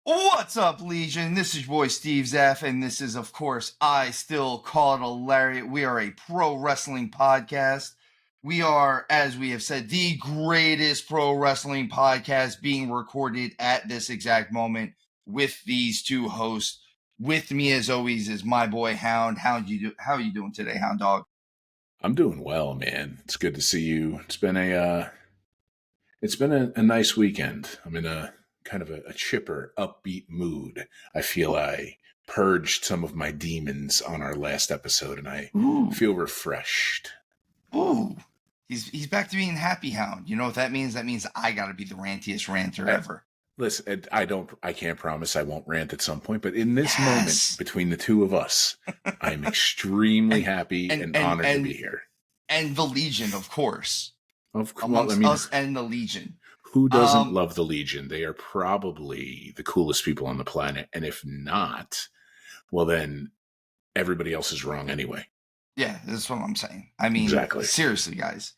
What's up, Legion? This is your boy Steve Zapf, and this is, of course, I Still Call It a Lariat. We are a pro wrestling podcast. We are, as we have said, the greatest pro wrestling podcast being recorded at this exact moment with these two hosts. With me, as always, is my boy Hound. How are you doing today, Hound Dog? I'm doing well, man. It's good to see you. It's been a nice weekend. I'm in a kind of a chipper, upbeat mood. I feel I purged some of my demons on our last episode, and I feel refreshed. Ooh, he's back to being happy, Hound. You know what that means? That means I got to be the rantiest ranter ever. Listen, I can't promise I won't rant at some point, but in this moment between the two of us, I'm extremely happy and honored to be here. And the Legion, of course. Amongst us and the Legion. Who doesn't love the Legion? They are probably the coolest people on the planet. And if not, well, then everybody else is wrong anyway. Yeah, that's what I'm saying. I mean, exactly. Seriously, guys.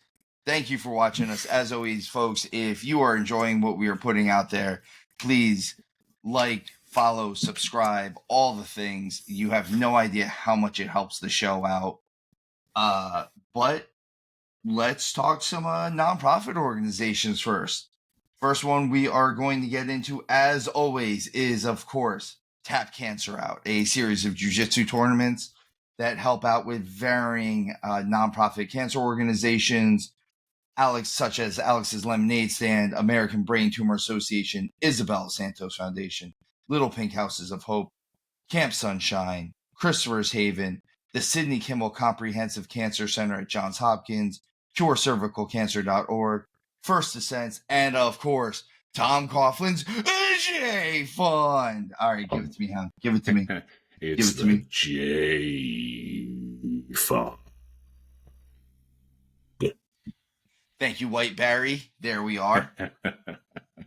Thank you for watching us. As always, folks, if you are enjoying what we are putting out there, please like, follow, subscribe, all the things. You have no idea how much it helps the show out. But let's talk some nonprofit organizations first. First one we are going to get into, as always, is, of course, Tap Cancer Out, a series of jiu-jitsu tournaments that help out with varying nonprofit cancer organizations, such as Alex's Lemonade Stand, American Brain Tumor Association, Isabella Santos Foundation, Little Pink Houses of Hope, Camp Sunshine, Christopher's Haven, the Sidney Kimmel Comprehensive Cancer Center at Johns Hopkins, CureCervicalCancer.org, First Descents, and of course, Tom Coughlin's J Fund. All right, give it to me, Hound. Give it to me. It's give it to me. J Fund. Thank you, White Barry. There we are.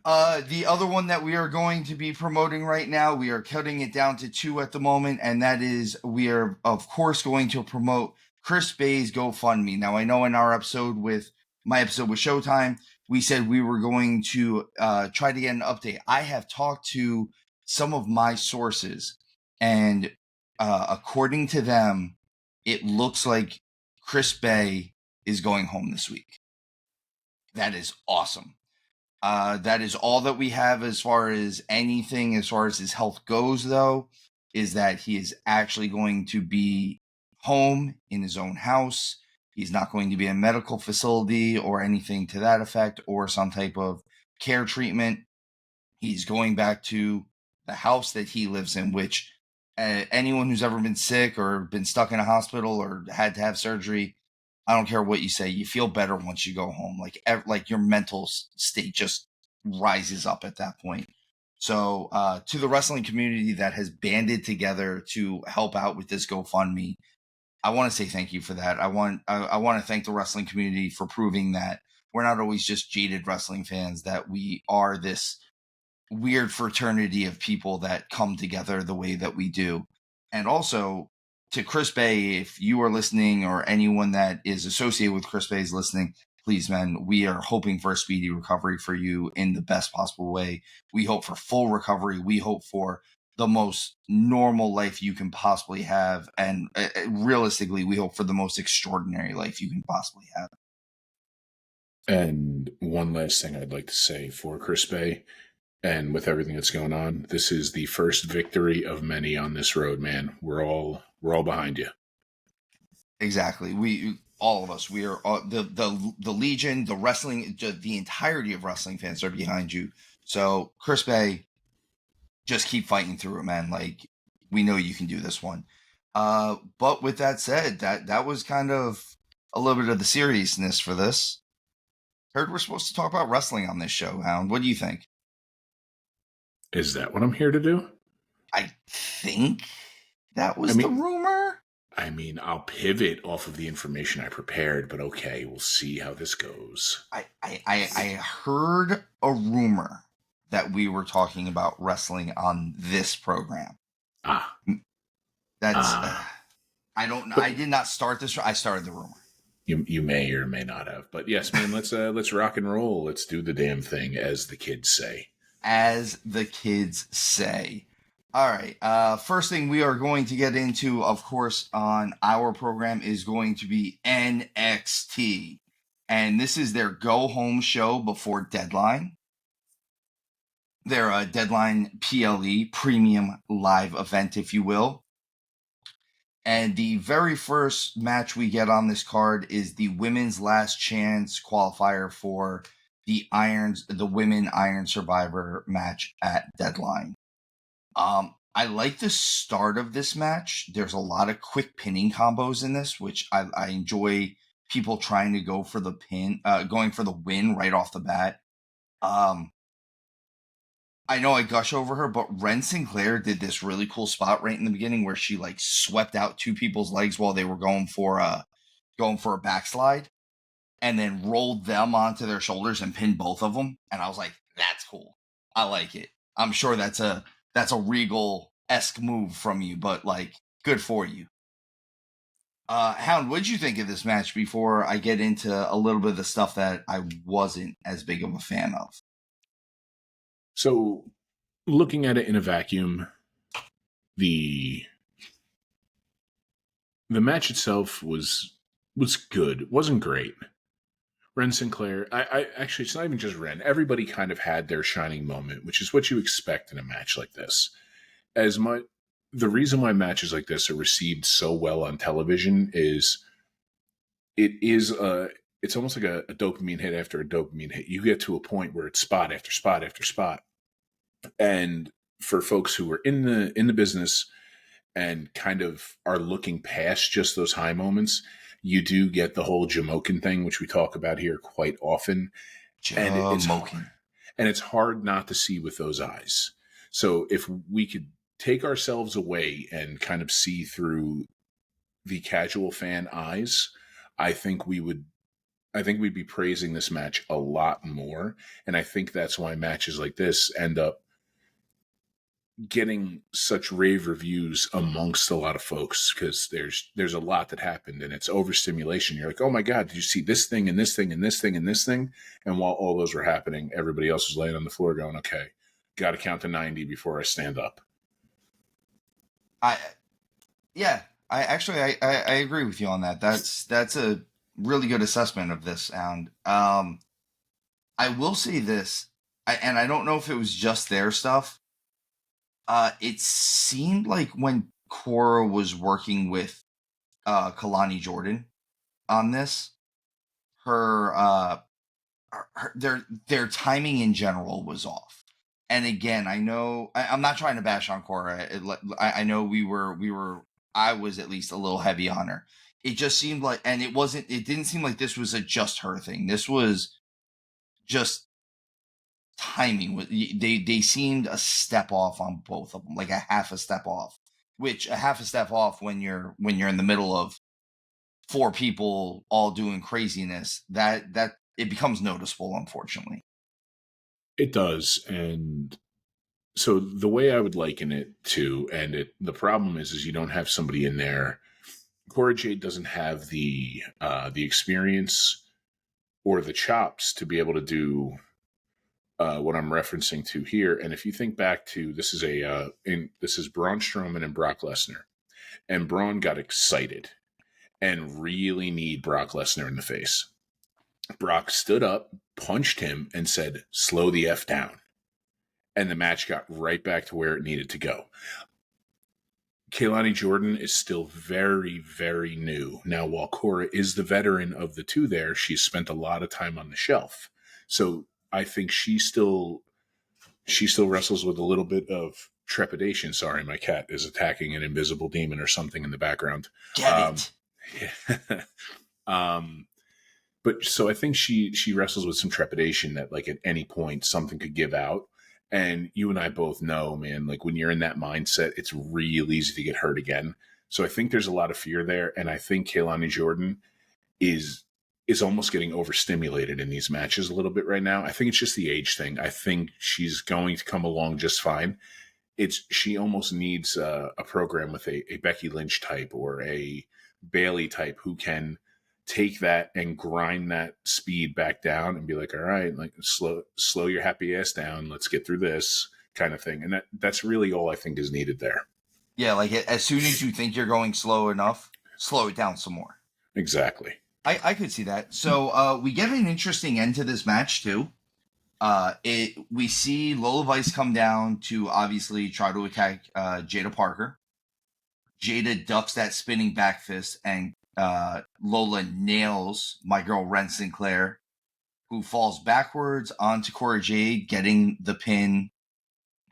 The other one that we are going to be promoting right now, we are cutting it down to 2 at the moment, and that is we are, of course, going to promote Chris Bay's GoFundMe. Now, I know in our episode with my episode with Showtime, we said we were going to try to get an update. I have talked to some of my sources, and according to them, it looks like Chris Bay is going home this week. That is awesome. That is all that we have as far as anything, as far as his health goes, though, is that he is actually going to be home in his own house. He's not going to be in a medical facility or anything to that effect or some type of care treatment. He's going back to the house that he lives in, which anyone who's ever been sick or been stuck in a hospital or had to have surgery, I don't care what you say, you feel better once you go home. Like your mental state just rises up at that point. So to the wrestling community that has banded together to help out with this GoFundMe, I want to say thank you for that. I want to thank the wrestling community for proving that we're not always just jaded wrestling fans, that we are this weird fraternity of people that come together the way that we do. And also to Chris Bay, if you are listening or anyone that is associated with Chris Bay is listening, please, man, we are hoping for a speedy recovery for you in the best possible way. We hope for full recovery. We hope for the most normal life you can possibly have. And realistically, we hope for the most extraordinary life you can possibly have. And one last thing I'd like to say for Chris Bay, and with everything that's going on, this is the first victory of many on this road, man. We're all behind you. Exactly. All of us, we are the Legion, the wrestling, the entirety of wrestling fans are behind you. So Chris Bay, just keep fighting through it, man. Like, we know you can do this one. But with that said, that was kind of a little bit of the seriousness for this. Heard we're supposed to talk about wrestling on this show, Hound. What do you think? Is that what I'm here to do? I think that was the rumor. I mean, I'll pivot off of the information I prepared, but okay, we'll see how this goes. I heard a rumor that we were talking about wrestling on this program. That's I don't know. I did not start this. I started the rumor. You may or may not have, but yes, man. Let's rock and roll. Let's do the damn thing, as the kids say. as the kids say. All right. First thing we are going to get into, of course, on our program is going to be NXT. And this is their go-home show before Deadline. Their Deadline PLE, premium live event, if you will. And the very first match we get on this card is the women's last chance qualifier for the Women Iron Survivor match at Deadline. I like the start of this match. There's a lot of quick pinning combos in this, which I enjoy. People trying to go for the going for the win right off the bat. I know I gush over her, but Ren Sinclair did this really cool spot right in the beginning where she like swept out two people's legs while they were going for a backslide, and then rolled them onto their shoulders and pinned both of them. And I was like, that's cool. I like it. I'm sure that's a Regal-esque move from you, but like, good for you. Hound, what did you think of this match before I get into a little bit of the stuff that I wasn't as big of a fan of? So, looking at it in a vacuum, the match itself was good. It wasn't great. Ren Sinclair, I actually, it's not even just Ren. Everybody kind of had their shining moment, which is what you expect in a match like this. The reason why matches like this are received so well on television is it's almost like a dopamine hit after a dopamine hit. You get to a point where it's spot after spot after spot. And for folks who are in the business and kind of are looking past just those high moments, you do get the whole Jamokin thing, which we talk about here quite often. And it's hard not to see with those eyes. So if we could take ourselves away and kind of see through the casual fan eyes, I think we'd be praising this match a lot more. And I think that's why matches like this end up getting such rave reviews amongst a lot of folks, because there's a lot that happened and it's overstimulation. You're like, oh my God, did you see this thing and this thing and this thing and this thing? And while all those were happening, everybody else was laying on the floor going, okay, got to count to 90 before I stand up. I agree with you on that. That's a really good assessment of this. And I will say this, and I don't know if it was just their stuff. It seemed like when Cora was working with Kalani Jordan on this, their timing in general was off. And again, I know I'm not trying to bash on Cora. I know I was at least a little heavy on her. It just seemed like, and it didn't seem like this was a just her thing. This was just timing. They seemed a step off on both of them, like a half a step off, which a half a step off when you're in the middle of four people all doing craziness, that it becomes noticeable, unfortunately. It does. And so the way I would liken it to, the problem is you don't have somebody in there. Cora Jade doesn't have the experience or the chops to be able to do what I'm referencing to here. And if you think back to, this is Braun Strowman and Brock Lesnar, and Braun got excited and really kneed Brock Lesnar in the face. Brock stood up, punched him, and said, slow the F down. And the match got right back to where it needed to go. Kalani Jordan is still very, very new. Now, while Cora is the veteran of the two there, she's spent a lot of time on the shelf. So I think she still wrestles with a little bit of trepidation. Sorry, my cat is attacking an invisible demon or something in the background. Get it. But so I think she wrestles with some trepidation that like at any point something could give out. And you and I both know, man, like when you're in that mindset, it's real easy to get hurt again. So I think there's a lot of fear there. And I think Kalani Jordan is almost getting overstimulated in these matches a little bit right now. I think it's just the age thing. I think she's going to come along just fine. She almost needs a program with a Becky Lynch type or a Bailey type who can take that and grind that speed back down and be like, all right, like slow your happy ass down. Let's get through this kind of thing. And that's really all I think is needed there. Yeah, like as soon as you think you're going slow enough, slow it down some more. Exactly. I could see that. So we get an interesting end to this match too. We see Lola Vice come down to obviously try to attack Jada Parker. Jada ducks that spinning back fist, and Lola nails my girl Ren Sinclair, who falls backwards onto Cora Jade, getting the pin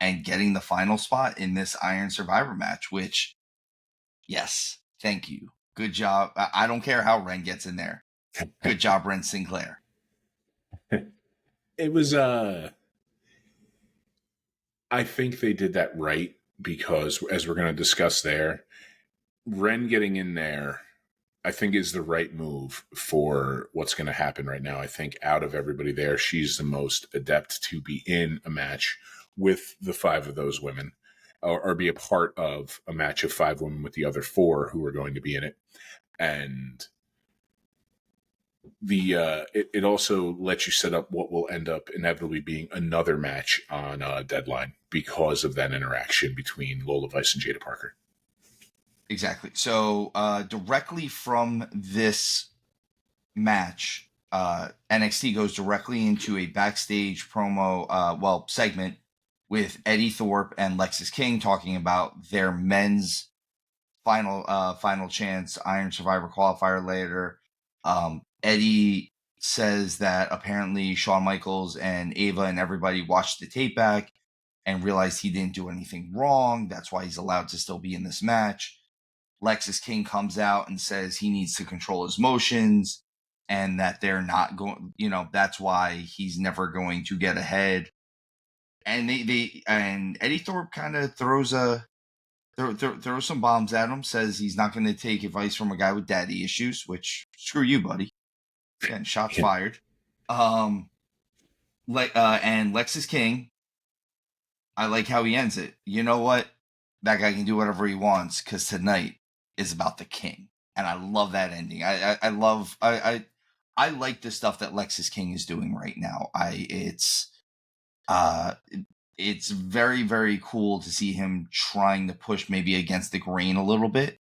and getting the final spot in this Iron Survivor match, which, yes, thank you. Good job. I don't care how Ren gets in there. Good job, Ren Sinclair. It was, I think they did that right because, as we're going to discuss there, Ren getting in there, I think is the right move for what's going to happen right now. I think out of everybody there, she's the most adept to be in a match with the 5 of those women, or be a part of a match of 5 women with the other 4 who are going to be in it. And it also lets you set up what will end up inevitably being another match on Deadline because of that interaction between Lola Vice and Jada Parker. Exactly. So directly from this match, NXT goes directly into a backstage promo, segment with Eddie Thorpe and Lexis King talking about their men's final chance Iron Survivor qualifier later. Eddie says that apparently Shawn Michaels and Ava and everybody watched the tape back and realized he didn't do anything wrong. That's why he's allowed to still be in this match. Lexis King comes out and says he needs to control his emotions and that they're not going, that's why he's never going to get ahead. And and Eddie Thorpe kind of throws some bombs at him, says he's not going to take advice from a guy with daddy issues, which screw you, buddy. Again, shots fired. And Lexis King, I like how he ends it. You know what? That guy can do whatever he wants because tonight is about the king. And I love that ending. I like the stuff that Lexis King is doing right now. It's very, very cool to see him trying to push maybe against the grain a little bit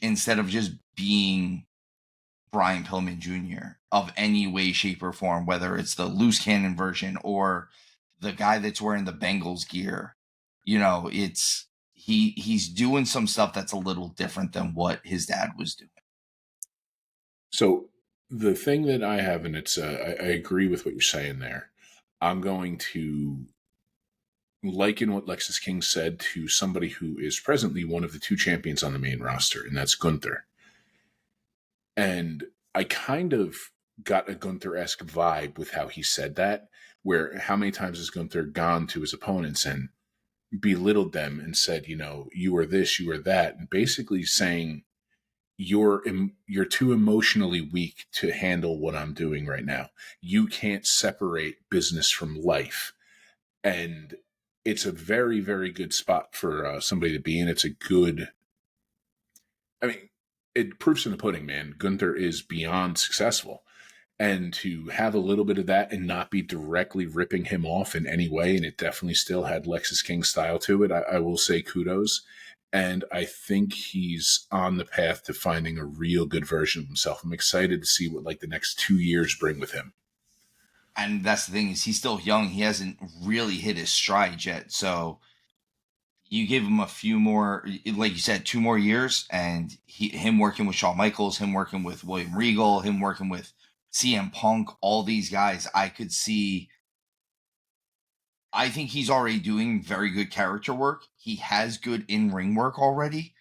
instead of just being Brian Pillman Jr. of any way, shape, or form, whether it's the loose cannon version or the guy that's wearing the Bengals gear. He's doing some stuff that's a little different than what his dad was doing. So the thing that I have, and it's, I agree with what you're saying there. I'm going to liken what Lexis King said to somebody who is presently one of the 2 champions on the main roster, and that's Gunther. And I kind of got a Gunther-esque vibe with how he said that, where how many times has Gunther gone to his opponents and belittled them and said, you are this, you are that, and basically saying, you're too emotionally weak to handle what I'm doing right now. You can't separate business from life. And it's a very, very good spot for somebody to be in. It's a good, it proofs in the pudding, man. Gunther is beyond successful. And to have a little bit of that and not be directly ripping him off in any way, and it definitely still had Lexis King style to it, I will say kudos. And I think he's on the path to finding a real good version of himself. I'm excited to see what the next 2 years bring with him. And that's the thing, is he's still young. He hasn't really hit his stride yet. So you give him a few more, like you said, 2 more years, and him working with Shawn Michaels, him working with William Regal, him working with CM Punk, all these guys, I think he's already doing very good character work. He has good in-ring work already.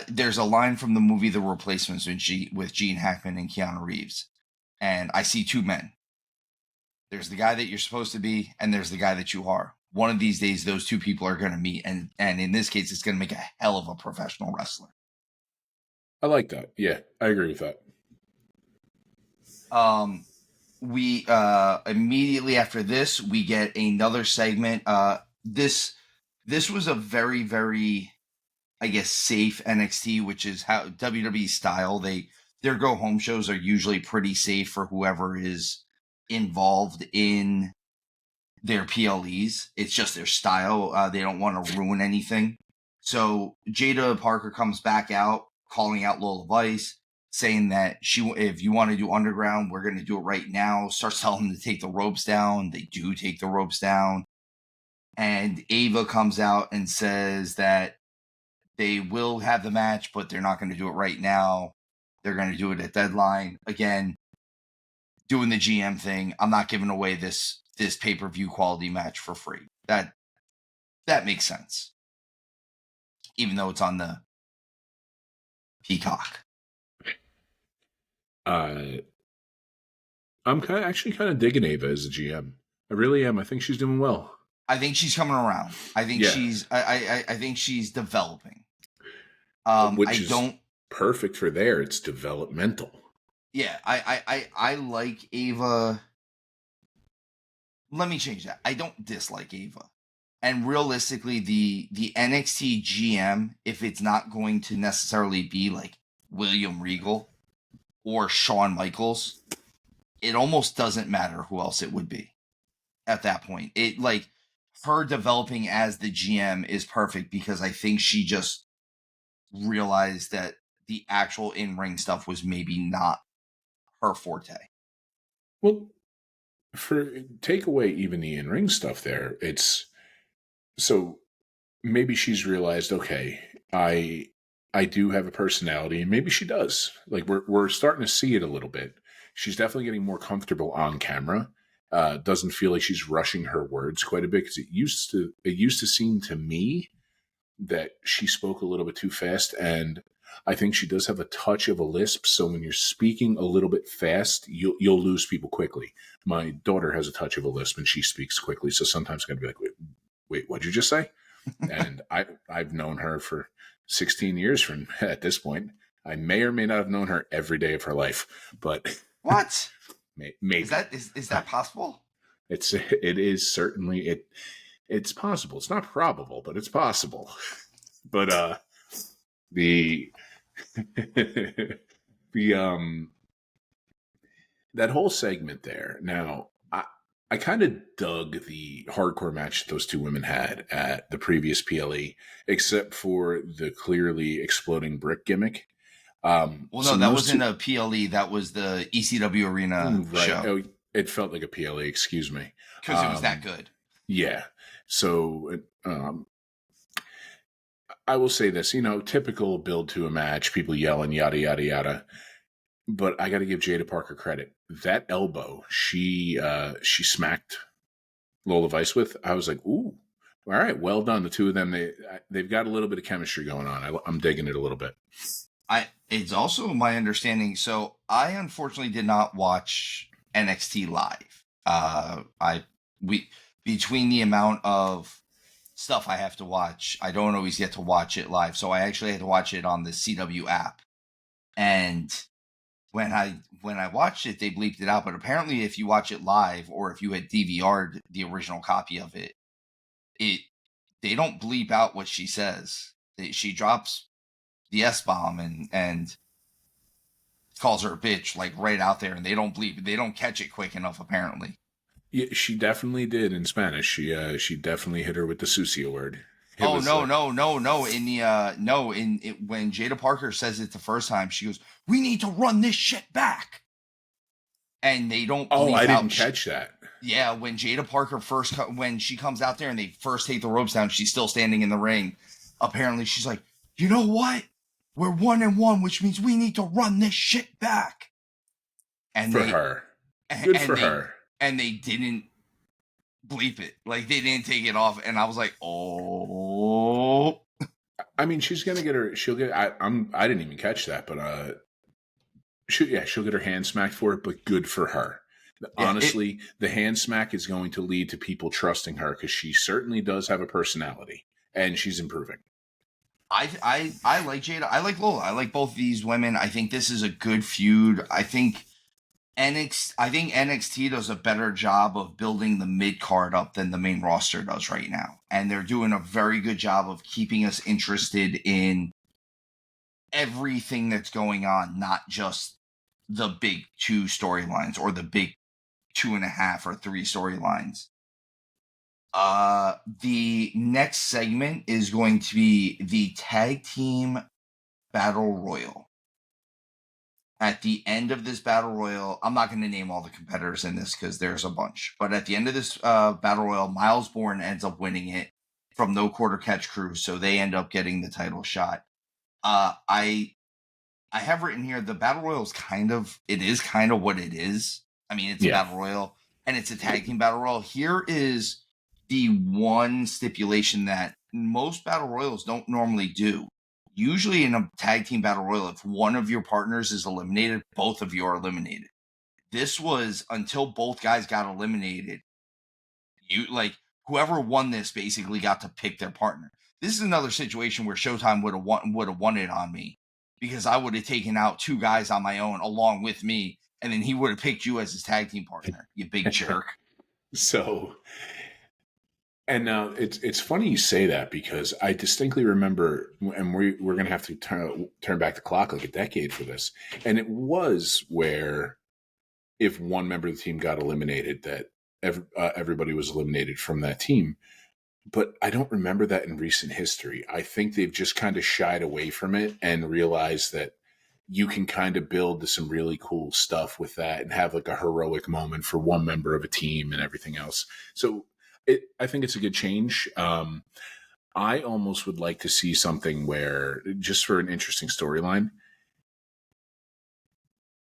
There's a line from the movie The Replacements with Gene Hackman and Keanu Reeves. And I see 2 men. There's the guy that you're supposed to be, and there's the guy that you are. One of these days, those 2 people are going to meet. And in this case, it's going to make a hell of a professional wrestler. I like that. Yeah, I agree with that. We immediately after this, we get another segment. This was a very, very I guess, safe NXT, which is how WWE style. Their go home shows are usually pretty safe for whoever is involved in their PLEs. It's just their style. They don't want to ruin anything. So Jada Parker comes back out, calling out Lola Vice, saying that if you want to do underground, we're going to do it right now. Starts telling them to take the ropes down. They do take the ropes down. And Ava comes out and says that they will have the match, but they're not going to do it right now. They're going to do it at deadline. Again, doing the GM thing. I'm not giving away this pay-per-view quality match for free. That makes sense. Even though it's on the Peacock. I'm actually kind of digging Ava as a GM. I really am. I think she's doing well. I think she's coming around. I think she's I think she's developing. Which is perfect for there. It's developmental. Yeah, I like Ava. Let me change that. I don't dislike Ava. And realistically, the NXT GM, if it's not going to necessarily be like William Regal or Shawn Michaels, it almost doesn't matter who else it would be at that point. It like her developing as the GM is perfect because I think she just realized that the actual in-ring stuff was maybe not her forte. Well, take away even the in-ring stuff there, it's so maybe she's realized, okay, I do have a personality, and maybe she does. Like we're starting to see it a little bit. She's definitely getting more comfortable on camera. Doesn't feel like she's rushing her words quite a bit because it used to seem to me that she spoke a little bit too fast, and I think she does have a touch of a lisp. So when you're speaking a little bit fast, you'll lose people quickly. My daughter has a touch of a lisp, and she speaks quickly. So sometimes I'm gonna be like, wait, what'd you just say? And I've known her for 16 years from at this point. I may or may not have known her every day of her life, but what? Maybe is that possible? It is certainly it's possible. It's not probable, but it's possible. But the that whole segment there. Now, I kind of dug the hardcore match those two women had at the previous PLE, except for the clearly exploding brick gimmick. Well, no, that wasn't a PLE. That was the ECW Arena show. Oh, it felt like a PLE, excuse me. Because it was that good. Yeah. So I will say this, typical build to a match, people yelling, yada, yada, yada. But I got to give Jada Parker credit. That elbow she smacked Lola Vice with, I was like, ooh, all right, well done. The two of them, they've got a little bit of chemistry going on. I'm digging it a little bit. It's also my understanding. So I unfortunately did not watch NXT live. Between the amount of stuff I have to watch, I don't always get to watch it live. So I actually had to watch it on the CW app. And when I watched it, they bleeped it out. But apparently, if you watch it live or if you had DVR'd the original copy of it, they don't bleep out what she says. She drops the S-bomb and calls her a bitch like right out there, and they don't bleep. They don't catch it quick enough, apparently. Yeah, she definitely did in Spanish. She definitely hit her with the sucio word. No. When Jada Parker says it the first time, she goes, "We need to run this shit back," and they don't. Oh, I didn't catch that. Yeah, when Jada Parker when she comes out there and they first take the ropes down, she's still standing in the ring. Apparently, she's like, "You know what? We're 1-1, which means we need to run this shit back." And for her, good for her. And they didn't bleep it. Like, they didn't take it off. And I was like, oh. I mean, she's going to get her... She'll get... I didn't even catch that, but... she'll get her hand smacked for it, but good for her. Yeah, honestly, the hand smack is going to lead to people trusting her because she certainly does have a personality. And she's improving. I like Jada. I like Lola. I like both of these women. I think this is a good feud. I think I think NXT does a better job of building the mid card up than the main roster does right now. And they're doing a very good job of keeping us interested in everything that's going on, not just the big 2 storylines or the big 2.5 or 3 storylines. The next segment is going to be the tag team battle royal. At the end of this battle royal, I'm not going to name all the competitors in this because there's a bunch. But at the end of this battle royal, Miles Bourne ends up winning it from No Quarter Catch Crew, so they end up getting the title shot. I have written here the battle royal is kind of what it is. I mean, it's a battle royal and it's a tag team battle royal. Here is the one stipulation that most battle royals don't normally do. Usually in a tag team battle royal, if one of your partners is eliminated, both of you are eliminated. This was until both guys got eliminated. Whoever won this basically got to pick their partner. This is another situation where Showtime would have won it on me, because I would have taken out 2 guys on my own along with me, and then he would have picked you as his tag team partner. You big jerk. So, and now it's funny you say that, because I distinctly remember, and we're going to have to turn back the clock like a decade for this, and it was where if one member of the team got eliminated, that everybody was eliminated from that team. But I don't remember that in recent history. I think they've just kind of shied away from it and realized that you can kind of build some really cool stuff with that and have like a heroic moment for one member of a team and everything else. So I think it's a good change. I almost would like to see something where, just for an interesting storyline,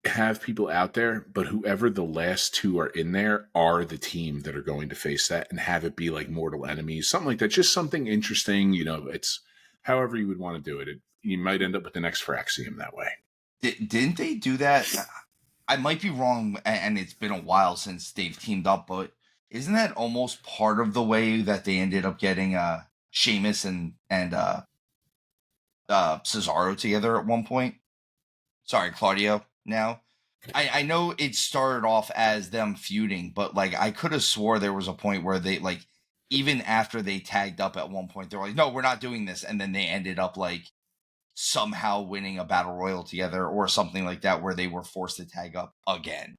have people out there, but whoever the last 2 are in there are the team that are going to face that, and have it be like mortal enemies, something like that. Just something interesting. It's however you would want to do it. You might end up with the next Fraxium that way. Didn't they do that? I might be wrong, and it's been a while since they've teamed up, but isn't that almost part of the way that they ended up getting Sheamus and Cesaro together at one point? Sorry, Claudio. Now, I know it started off as them feuding, but I could have swore there was a point where they even after they tagged up at one point, they're like, "No, we're not doing this," and then they ended up somehow winning a battle royal together or something like that, where they were forced to tag up again.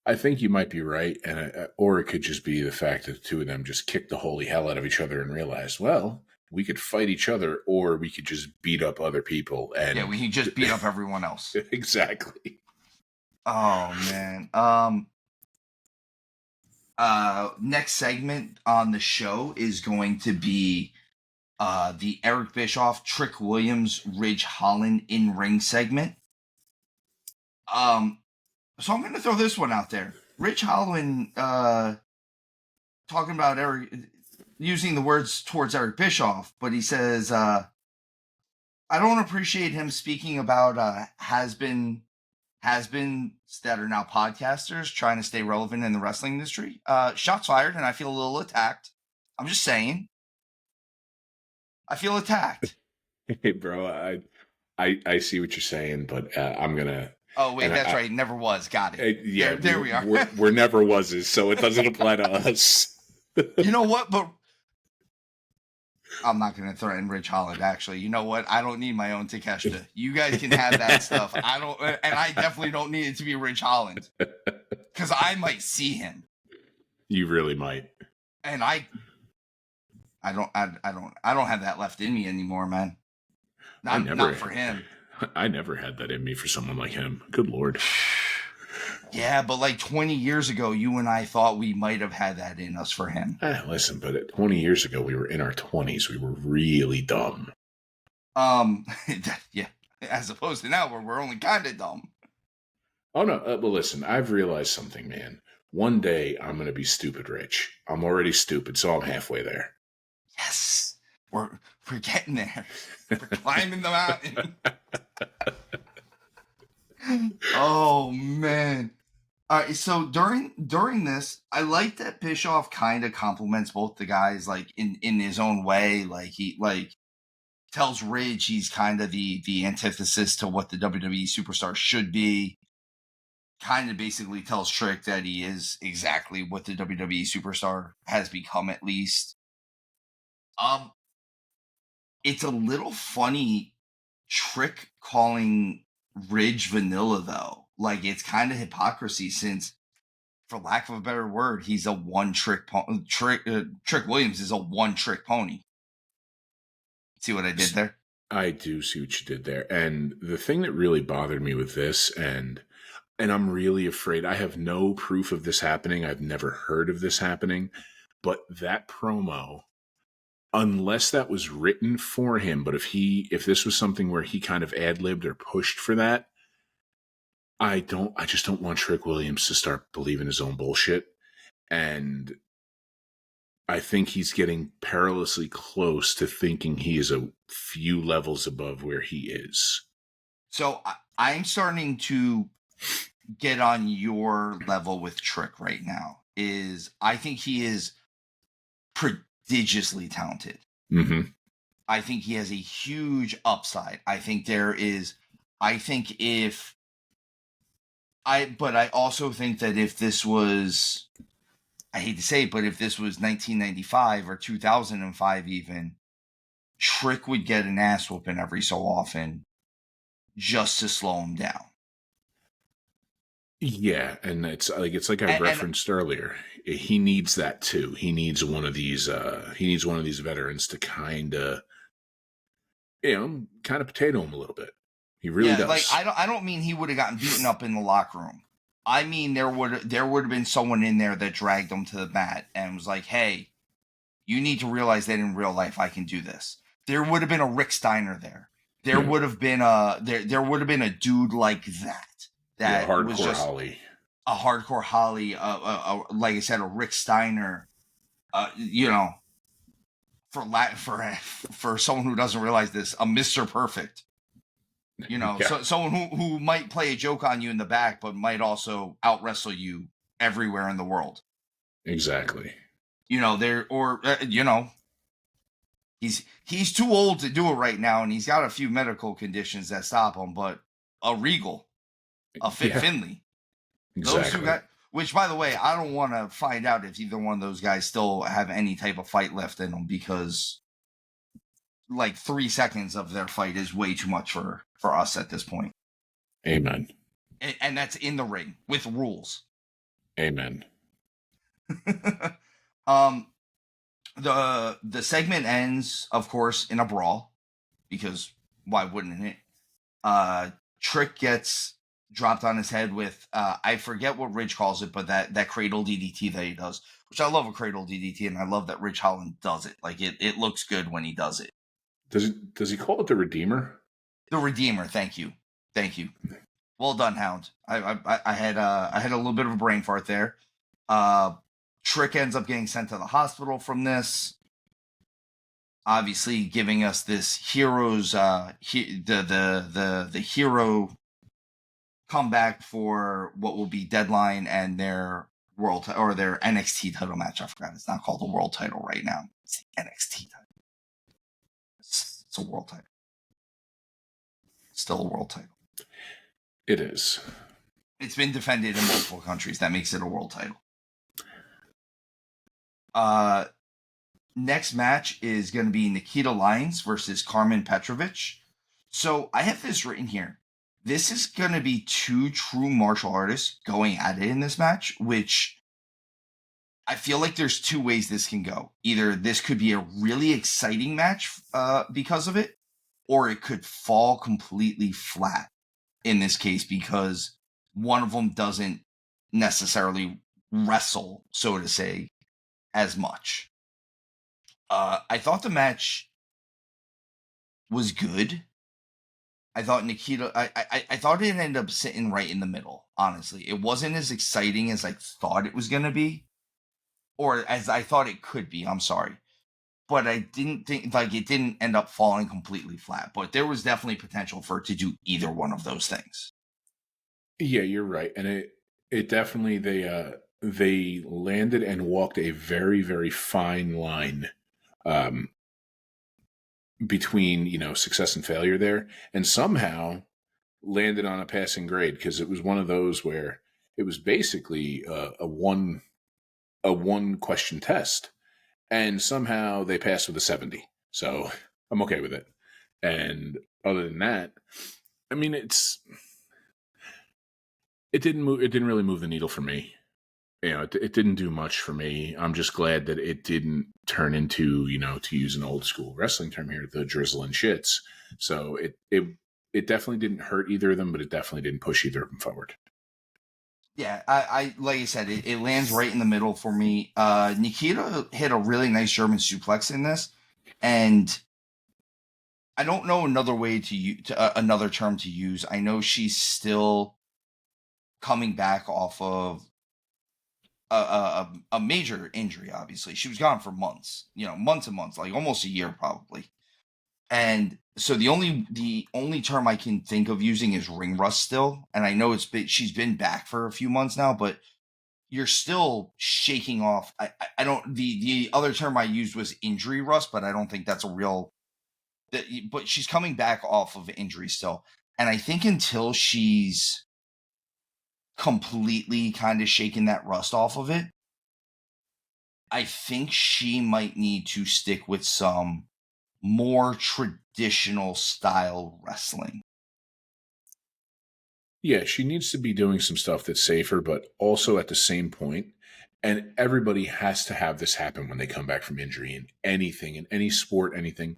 I think you might be right, and or it could just be the fact that the 2 of them just kicked the holy hell out of each other and realized, well, we could fight each other, or we could just beat up other people. And yeah, we can just beat up everyone else. Exactly. Oh man. Next segment on the show is going to be the Eric Bischoff, Trick Williams, Ridge Holland in-ring segment. So I'm going to throw this one out there. Ridge Holland talking about Eric, using the words towards Eric Bischoff, but he says, I don't appreciate him speaking about has-beens that are now podcasters trying to stay relevant in the wrestling industry. Shots fired, and I feel a little attacked. I'm just saying. I feel attacked. Hey, bro, I see what you're saying, but I'm gonna. Oh wait, that's right. Never was. Got it. Yeah, there we are. we're never was's, so it doesn't apply to us. You know what? But I'm not going to threaten Ridge Holland. Actually, you know what? I don't need my own Takeshita. You guys can have that stuff. I don't, and I definitely don't need it to be Ridge Holland, because I might see him. You really might. And I don't have that left in me anymore, man. Not for him. I never had that in me for someone like him. Good Lord. Yeah, but 20 years ago, you and I thought we might have had that in us for him. Listen, but 20 years ago, we were in our 20s. We were really dumb. Yeah, as opposed to now, where we're only kind of dumb. Oh, no. Well, listen, I've realized something, man. One day, I'm going to be stupid rich. I'm already stupid, so I'm halfway there. Yes. We're getting there. We're climbing the mountain. Oh, man. All right, so during this, I like that Bischoff kind of compliments both the guys, in his own way. He tells Ridge he's kind of the antithesis to what the WWE superstar should be. kind of basically tells Trick that he is exactly what the WWE superstar has become, at least. It's a little funny, Trick calling Ridge vanilla, though. Like, it's kind of hypocrisy, since, for lack of a better word, he's a one-trick pony. Trick Williams is a one-trick pony. See what I did there? I do see what you did there. And the thing that really bothered me with this, and I'm really afraid, I have no proof of this happening. I've never heard of this happening. But that promo, unless that was written for him, but if this was something where he kind of ad-libbed or pushed for that, I just don't want Trick Williams to start believing his own bullshit. And I think he's getting perilously close to thinking he is a few levels above where he is. So I'm starting to get on your level with Trick right now. I think he is prodigiously talented. Mm-hmm. I think he has a huge upside. But I also think that if this was, I hate to say it, but if this was 1995 or 2005 even, Trick would get an ass whooping every so often just to slow him down. Yeah, and it's like I referenced earlier. He needs that too. He needs one of these veterans to kind of potato him a little bit. He really does. Like, I don't mean he would have gotten beaten up in the locker room. I mean there would have been someone in there that dragged him to the mat and was like, "Hey, you need to realize that in real life I can do this." There would have been a Rick Steiner there. There would have been a dude like that. Hardcore was just Holly. A hardcore Holly, like I said, a Rick Steiner, for someone who doesn't realize this, a Mr. Perfect. So someone who might play a joke on you in the back, but might also out wrestle you everywhere in the world. Exactly. He's too old to do it right now, and he's got a few medical conditions that stop him. But a Regal, a Fit Finley, exactly. Which, by the way, I don't want to find out if either one of those guys still have any type of fight left in them, because like 3 seconds of their fight is way too much for us at this point. Amen. And that's in the ring with rules. Amen. The segment ends, of course, in a brawl, because why wouldn't it? Trick gets dropped on his head with I forget what Ridge calls it, but that cradle DDT that he does, which I love a cradle DDT, and I love that Ridge Holland does it. Like, it looks good when he does it. Does he call it the Redeemer? The Redeemer. Thank you. Well done, Hound. I had a little bit of a brain fart there. Trick ends up getting sent to the hospital from this, obviously giving us this hero's the hero comeback for what will be Deadline and their their NXT title match. I forgot, it's not called the world title right now. It's the NXT title. It's a world title. It's still a world title. It is. It's been defended in multiple countries. That makes it a world title. Next match is going to be Nikita Lyons versus Carmen Petrovich. So I have this written here. This is going to be two true martial artists going at it in this match, which I feel like there's two ways this can go. Either this could be a really exciting match because of it, or it could fall completely flat in this case because one of them doesn't necessarily wrestle, so to say, as much. I thought the match was good. I thought Nikita, I thought it ended up sitting right in the middle, honestly. It wasn't as exciting as I thought it was going to be, or as I thought it could be, I'm sorry. But I didn't think, like, it didn't end up falling completely flat, but there was definitely potential for it to do either one of those things. Yeah, you're right. And it definitely, they landed and walked a very, very fine line between, success and failure there, and somehow landed on a passing grade, because it was one of those where It was basically a one question test, and somehow they passed with a 70. So I'm okay with it. And other than that, I mean, it didn't really move the needle for me. It didn't do much for me. I'm just glad that it didn't turn into, to use an old school wrestling term here, the drizzle and shits. So it definitely didn't hurt either of them, but it definitely didn't push either of them forward. Yeah, I like you said, it lands right in the middle for me. Nikita hit a really nice German suplex in this, and I don't know another way to use another term to use. I know she's still coming back off of a major injury. Obviously, she was gone for months, months and months, like almost a year probably. And so the only term I can think of using is ring rust still. And I know she's been back for a few months now, but you're still shaking off. I don't, the other term I used was injury rust, but I don't think that's a real, but she's coming back off of injury still. And I think until she's completely kind of shaking that rust off of it, I think she might need to stick with some more traditional style wrestling. Yeah, she needs to be doing some stuff that's safer, but also at the same point, and everybody has to have this happen when they come back from injury in anything, in any sport, anything.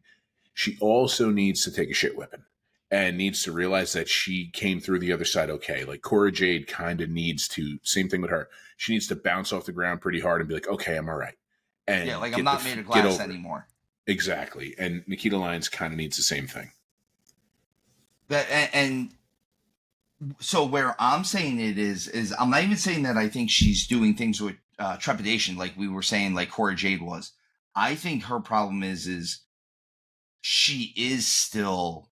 She also needs to take a shit whipping and needs to realize that she came through the other side okay. Like Cora Jade kind of needs to, same thing with her. She needs to bounce off the ground pretty hard and be like, okay, I'm all right. And yeah, like I'm not made of glass anymore. Exactly. And Nikita Lyons kind of needs the same thing. And so where I'm saying it is I'm not even saying that I think she's doing things with trepidation, like we were saying, like Cora Jade was. I think her problem is she is still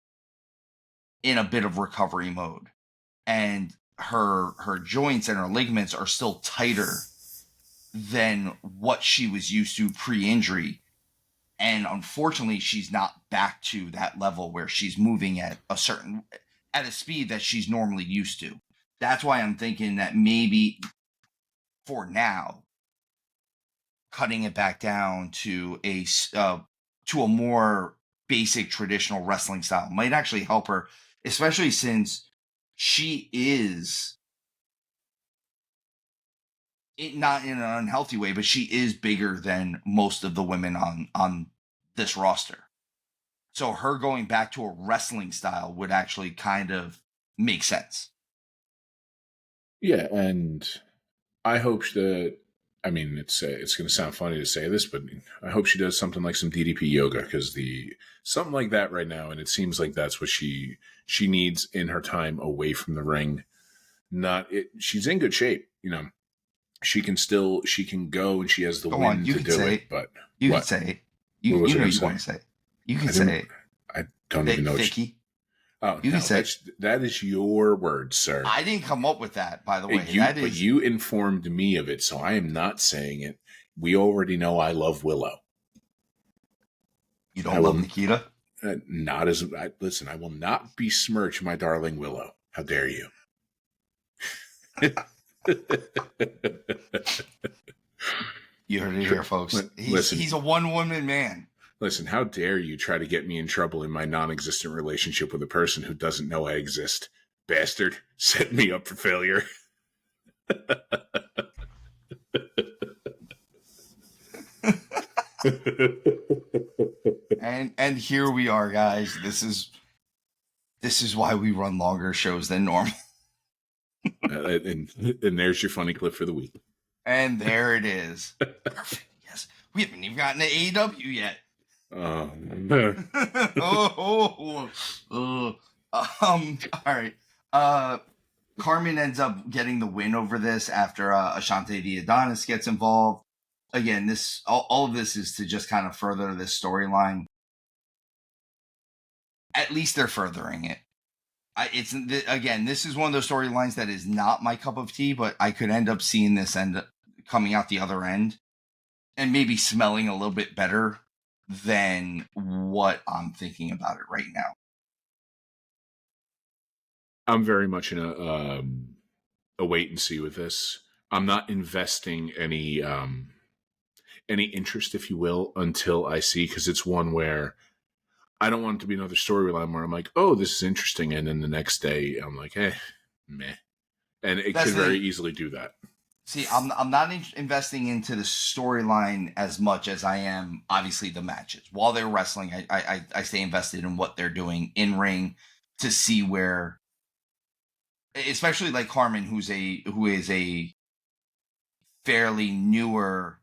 in a bit of recovery mode, and her joints and her ligaments are still tighter than what she was used to pre-injury. And unfortunately, she's not back to that level where she's moving at a speed that she's normally used to. That's why I'm thinking that maybe for now, cutting it back down to a more basic traditional wrestling style might actually help her, especially since she is not in an unhealthy way, but she is bigger than most of the women on this roster. So her going back to a wrestling style would actually kind of make sense. Yeah, and I hope that, I mean, it's going to sound funny to say this, but I hope she does something like some DDP yoga, because something like that right now, and it seems like that's what she needs in her time away from the ring. She's in good shape, She can go, and she has the wind to do it. But you can say it. You know you want to say it. You can say it. I don't even know. Vicky. Oh, you can say that is your word, sir. I didn't come up with that, by the way. But you informed me of it, so I am not saying it. We already know I love Willow. You don't love Nikita? Not as listen. I will not besmirch my darling Willow. How dare you? You heard it here, folks. He's a one-woman man. Listen, how dare you try to get me in trouble in my non-existent relationship with a person who doesn't know I exist? Bastard, set me up for failure. and here we are, guys. This is why we run longer shows than normal. and there's your funny clip for the week. And there it is. Perfect. Yes, we haven't even gotten to AEW yet. All right. Carmen ends up getting the win over this after Ashante the Adonis gets involved. Again, all of this is to just kind of further this storyline. At least they're furthering it. This is one of those storylines that is not my cup of tea, but I could end up seeing this end coming out the other end and maybe smelling a little bit better than what I'm thinking about it right now. I'm very much in a wait and see with this. I'm not investing any interest, if you will, until I see, because it's one where I don't want it to be another storyline where I'm like, oh, this is interesting, and then the next day I'm like, meh, and it That's could very easily do that. See, I'm not investing into the storyline as much as I am obviously the matches. While they're wrestling, I stay invested in what they're doing in ring to see where, especially like Carmen, who is a fairly newer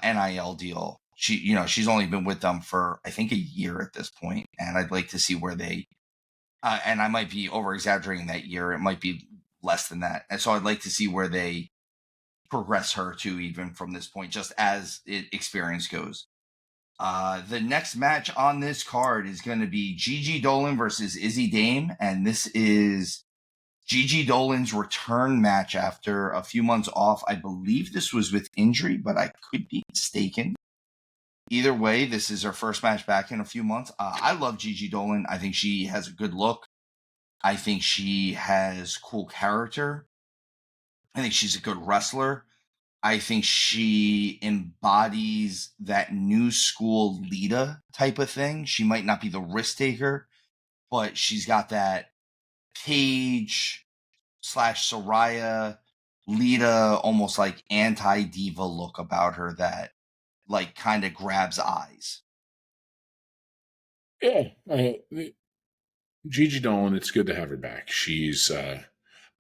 NIL deal. She's only been with them for I think a year at this point, and I'd like to see where they. And I might be over exaggerating that year. It might be less than that, and so I'd like to see where they progress her to even from this point, just as experience goes. The next match on this card is going to be Gigi Dolan versus Izzy Dame, and this is Gigi Dolan's return match after a few months off. I believe this was with injury, but I could be mistaken. Either way, this is her first match back in a few months. I love Gigi Dolan. I think she has a good look. I think she has cool character. I think she's a good wrestler. I think she embodies that new school Lita type of thing. She might not be the risk taker, but she's got that Paige / Soraya, Lita, almost like anti-diva look about her that like kind of grabs eyes. Yeah, Gigi Dolan, it's good to have her back. She's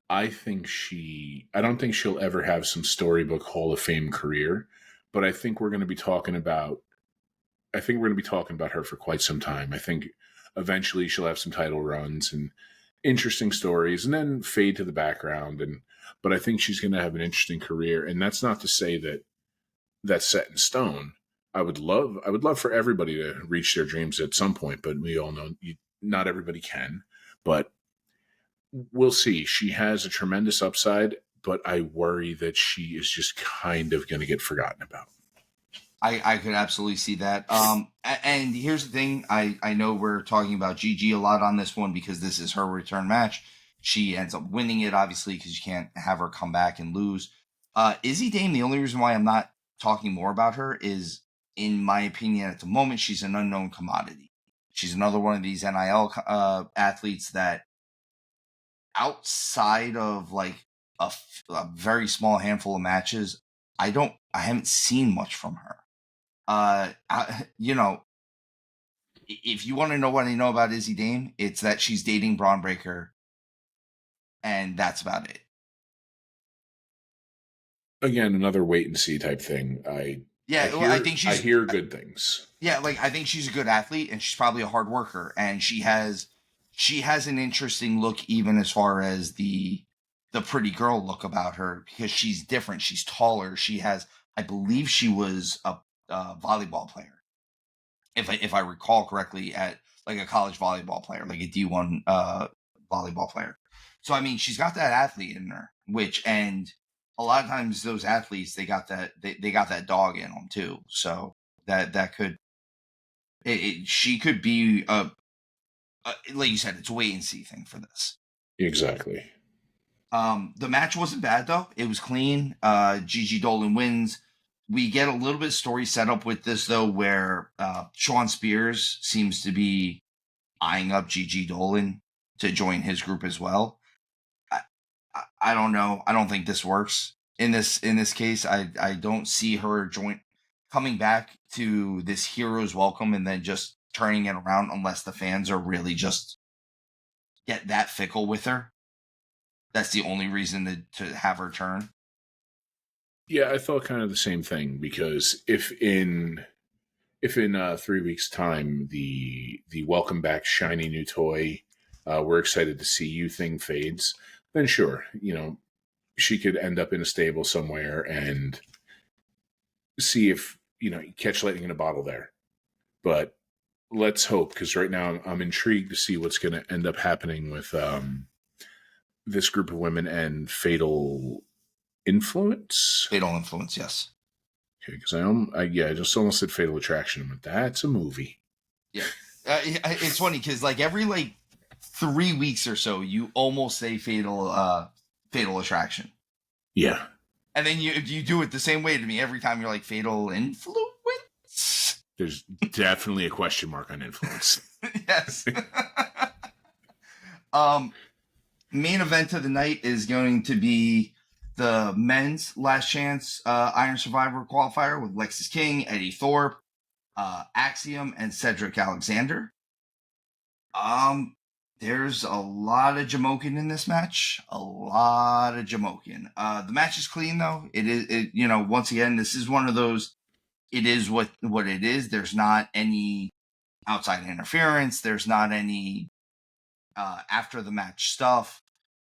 I don't think she'll ever have some storybook Hall of Fame career, but I think we're going to be talking about her for quite some time. I think eventually she'll have some title runs and interesting stories and then fade to the background, but I think she's going to have an interesting career, and that's not to say that that's set in stone. I would love for everybody to reach their dreams at some point, but we all know not everybody can, but we'll see. She has a tremendous upside, but I worry that she is just kind of going to get forgotten about. I could absolutely see that. And here's the thing. I know we're talking about Gigi a lot on this one because this is her return match. She ends up winning it, obviously, because you can't have her come back and lose. Izzy Dame, the only reason why I'm not talking more about her is, in my opinion, at the moment, she's an unknown commodity. She's another one of these NIL athletes that outside of like a very small handful of matches, I haven't seen much from her. If you want to know what I know about Izzy Dame, it's that she's dating Braun Breaker, and that's about it. Again, another wait and see type thing. I hear good things. Yeah, like I think she's a good athlete, and she's probably a hard worker, and she has an interesting look, even as far as the pretty girl look about her, because she's different. She's taller. She has, I believe, she was a volleyball player, if I recall correctly, at like a college volleyball player, like a D1 volleyball player. So I mean, she's got that athlete in her, and a lot of times those athletes, they got that dog in them too. So that could she could be like you said, it's a wait and see thing for this. Exactly. The match wasn't bad though. It was clean. Gigi Dolan wins. We get a little bit of story set up with this though, where Sean Spears seems to be eyeing up Gigi Dolan to join his group as well. I don't know. I don't think this works in this case. I don't see her coming back to this hero's welcome and then just turning it around unless the fans are really just get that fickle with her. That's the only reason to have her turn. Yeah, I thought kind of the same thing, because if in 3 weeks' time the welcome back shiny new toy, we're excited to see you thing fades, then sure, she could end up in a stable somewhere and see if catch lightning in a bottle there. But let's hope, because right now I'm intrigued to see what's going to end up happening with this group of women and Fatal Influence. Fatal Influence, yes. Okay, because I just almost said Fatal Attraction, but that's a movie. Yeah, it's funny because like every 3 weeks or so, you almost say Fatal Attraction. Yeah. And then you do it the same way to me every time. You're like, fatal influence. There's definitely a question mark on influence. Yes. Main event of the night is going to be the men's last chance Iron Survivor qualifier with Lexis King, Eddie Thorpe, Axiom, and Cedric Alexander. There's a lot of Jamokin in this match. A lot of Jamokin. The match is clean though. Once again, this is one of those. It is what it is. There's not any outside interference. There's not any after the match stuff.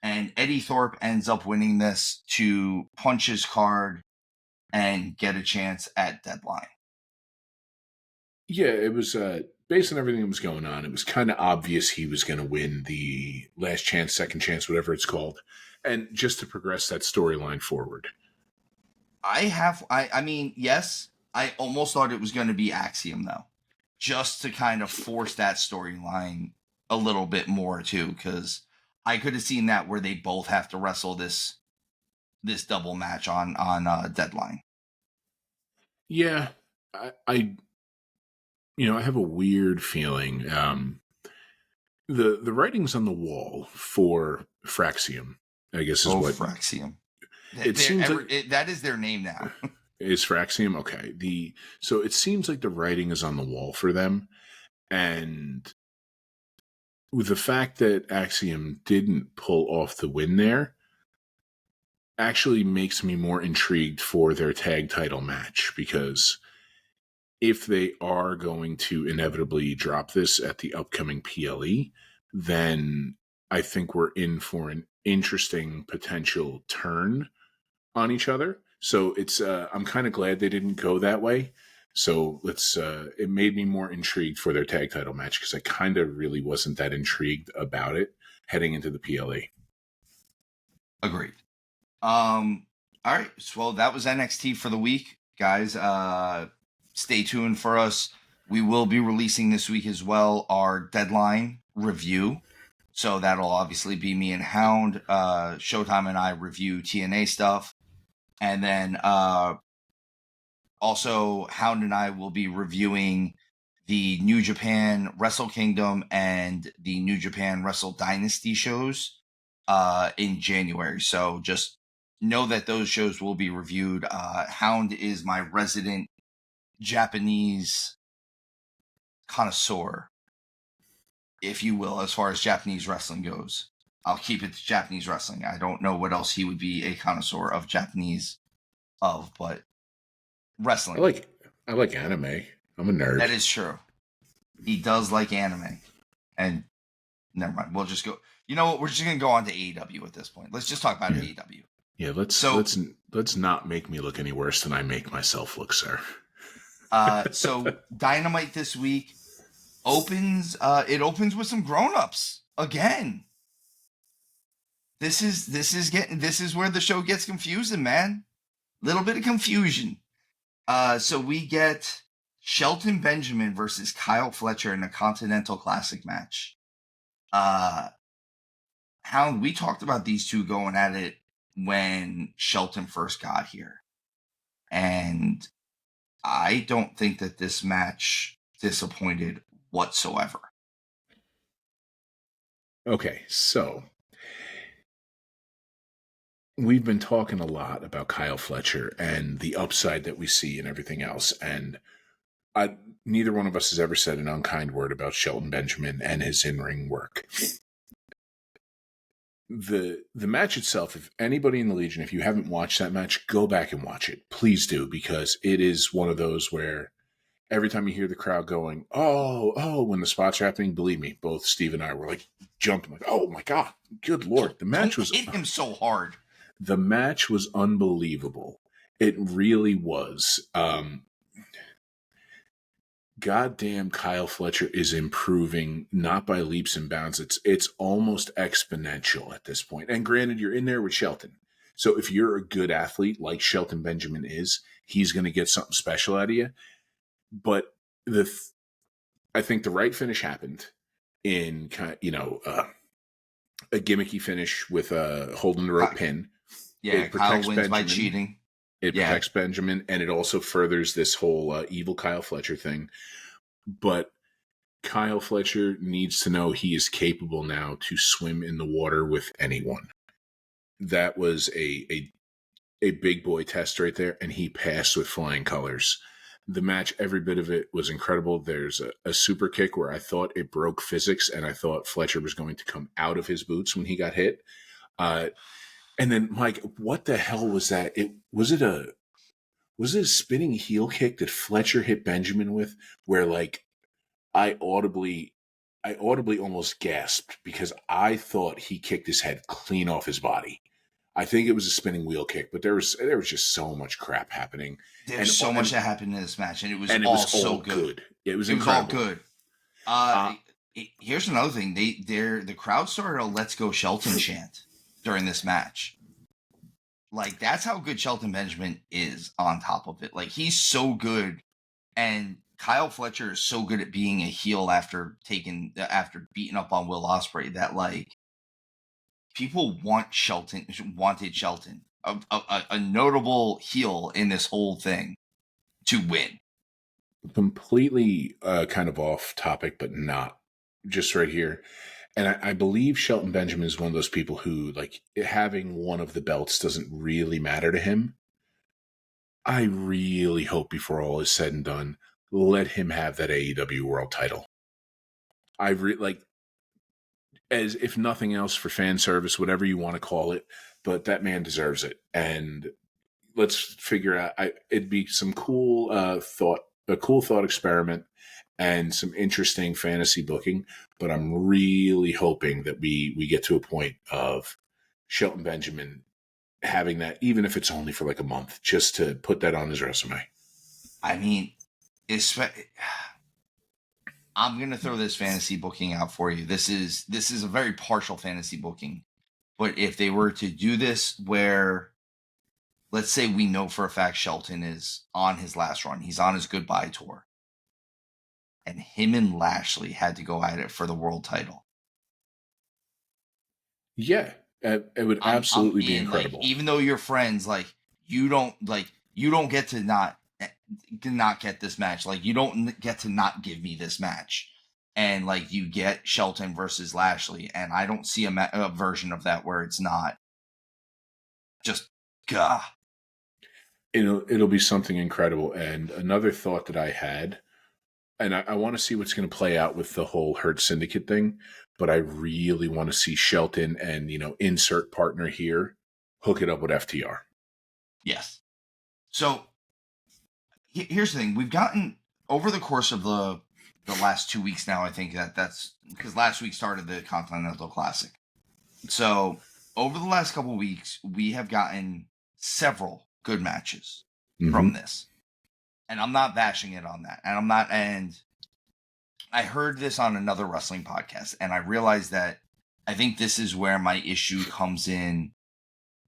And Eddie Thorpe ends up winning this to punch his card and get a chance at Deadline. Yeah, it was based on everything that was going on. It was kind of obvious he was going to win the last chance, second chance, whatever it's called, and just to progress that storyline forward. Yes, I almost thought it was going to be Axiom though, just to kind of force that storyline a little bit more too, because I could have seen that where they both have to wrestle this double match on Deadline. Yeah, I have a weird feeling. The writing's on the wall for Fraxium, I guess is what Fraxium. It seems like that is their name now. Is Fraxium okay? So it seems like the writing is on the wall for them, and with the fact that Axiom didn't pull off the win there, actually makes me more intrigued for their tag title match, because if they are going to inevitably drop this at the upcoming PLE, then I think we're in for an interesting potential turn on each other. So it's I'm kind of glad they didn't go that way. So it made me more intrigued for their tag title match, because I kind of really wasn't that intrigued about it heading into the PLE. Agreed. All right. Well, that was NXT for the week, guys. Stay tuned for us. We will be releasing this week as well our Deadline review. So that'll obviously be me and Hound. Showtime and I review TNA stuff. And then also Hound and I will be reviewing the New Japan Wrestle Kingdom and the New Japan Wrestle Dynasty shows in January. So just know that those shows will be reviewed. Hound is my resident Japanese connoisseur, if you will, as far as Japanese wrestling goes. I'll keep it to Japanese wrestling. I don't know what else he would be a connoisseur of but wrestling. I like anime. I'm a nerd. That is true. He does like anime. And never mind. We'll just go. You know what? We're just going to go on to AEW at this point. Let's just talk about AEW. Yeah, let's not make me look any worse than I make myself look, sir. So Dynamite this week opens with some grown-ups again. This is where the show gets confusing, man. Little bit of confusion. So we get Shelton Benjamin versus Kyle Fletcher in a Continental Classic match. Hound, we talked about these two going at it when Shelton first got here. And I don't think that this match disappointed whatsoever. Okay, so we've been talking a lot about Kyle Fletcher and the upside that we see and everything else, and neither one of us has ever said an unkind word about Shelton Benjamin and his in-ring work. The match itself, if anybody in the Legion, if you haven't watched that match, go back and watch it. Please do, because it is one of those where every time you hear the crowd going, oh, when the spots are happening, believe me, both Steve and I were like jumping, like, oh my God, good Lord. The match was hit him so hard. The match was unbelievable. It really was. Goddamn, Kyle Fletcher is improving, not by leaps and bounds. It's almost exponential at this point. And granted, you're in there with Shelton. So if you're a good athlete like Shelton Benjamin is, he's going to get something special out of you. But I think the right finish happened in a gimmicky finish with a holding the rope pin. Yeah, Kyle wins by cheating. It protects Benjamin, and it also furthers this whole evil Kyle Fletcher thing. But Kyle Fletcher needs to know he is capable now to swim in the water with anyone. That was a big boy test right there, and he passed with flying colors. The match, every bit of it was incredible. There's a super kick where I thought it broke physics, and I thought Fletcher was going to come out of his boots when he got hit. And then, Mike, what the hell was that? Was it a spinning heel kick that Fletcher hit Benjamin with, where like I audibly almost gasped because I thought he kicked his head clean off his body. I think it was a spinning wheel kick, but there was just so much crap happening. There's so much that happened in this match, and it was all so good. It was incredible. All good. Here's another thing: the crowd started a "Let's Go Shelton" chant during this match. Like, that's how good Shelton Benjamin is. On top of it, like, he's so good, and Kyle Fletcher is so good at being a heel after beating up on Will Ospreay that, like, people wanted Shelton, a notable heel in this whole thing, to win. Completely kind of off topic, but not just right here. And I believe Shelton Benjamin is one of those people who, like, having one of the belts doesn't really matter to him. I really hope, before all is said and done, let him have that AEW World title. As if nothing else, for fan service, whatever you want to call it, but that man deserves it. And let's figure out, it'd be some cool thought experiment and some interesting fantasy booking. But I'm really hoping that we get to a point of Shelton Benjamin having that, even if it's only for like a month, just to put that on his resume. I mean, I'm going to throw this fantasy booking out for you. This is a very partial fantasy booking. But if they were to do this where, let's say we know for a fact Shelton is on his last run, he's on his goodbye tour, and him and Lashley had to go at it for the world title. Yeah, it would absolutely be incredible. Like, even though you're friends, like, you don't get to not get this match. Like, you don't get to not give me this match. And, like, you get Shelton versus Lashley, and I don't see a version of that where it's not just gah. It'll be something incredible. And another thought that I had, and I want to see what's going to play out with the whole Hurt Syndicate thing, but I really want to see Shelton and, insert partner here, hook it up with FTR. Yes. So here's the thing. We've gotten, over the course of the last 2 weeks now, I think that's because last week started the Continental Classic. So over the last couple of weeks, we have gotten several good matches from this. And I'm not bashing it on that. And I heard this on another wrestling podcast, and I realized that I think this is where my issue comes in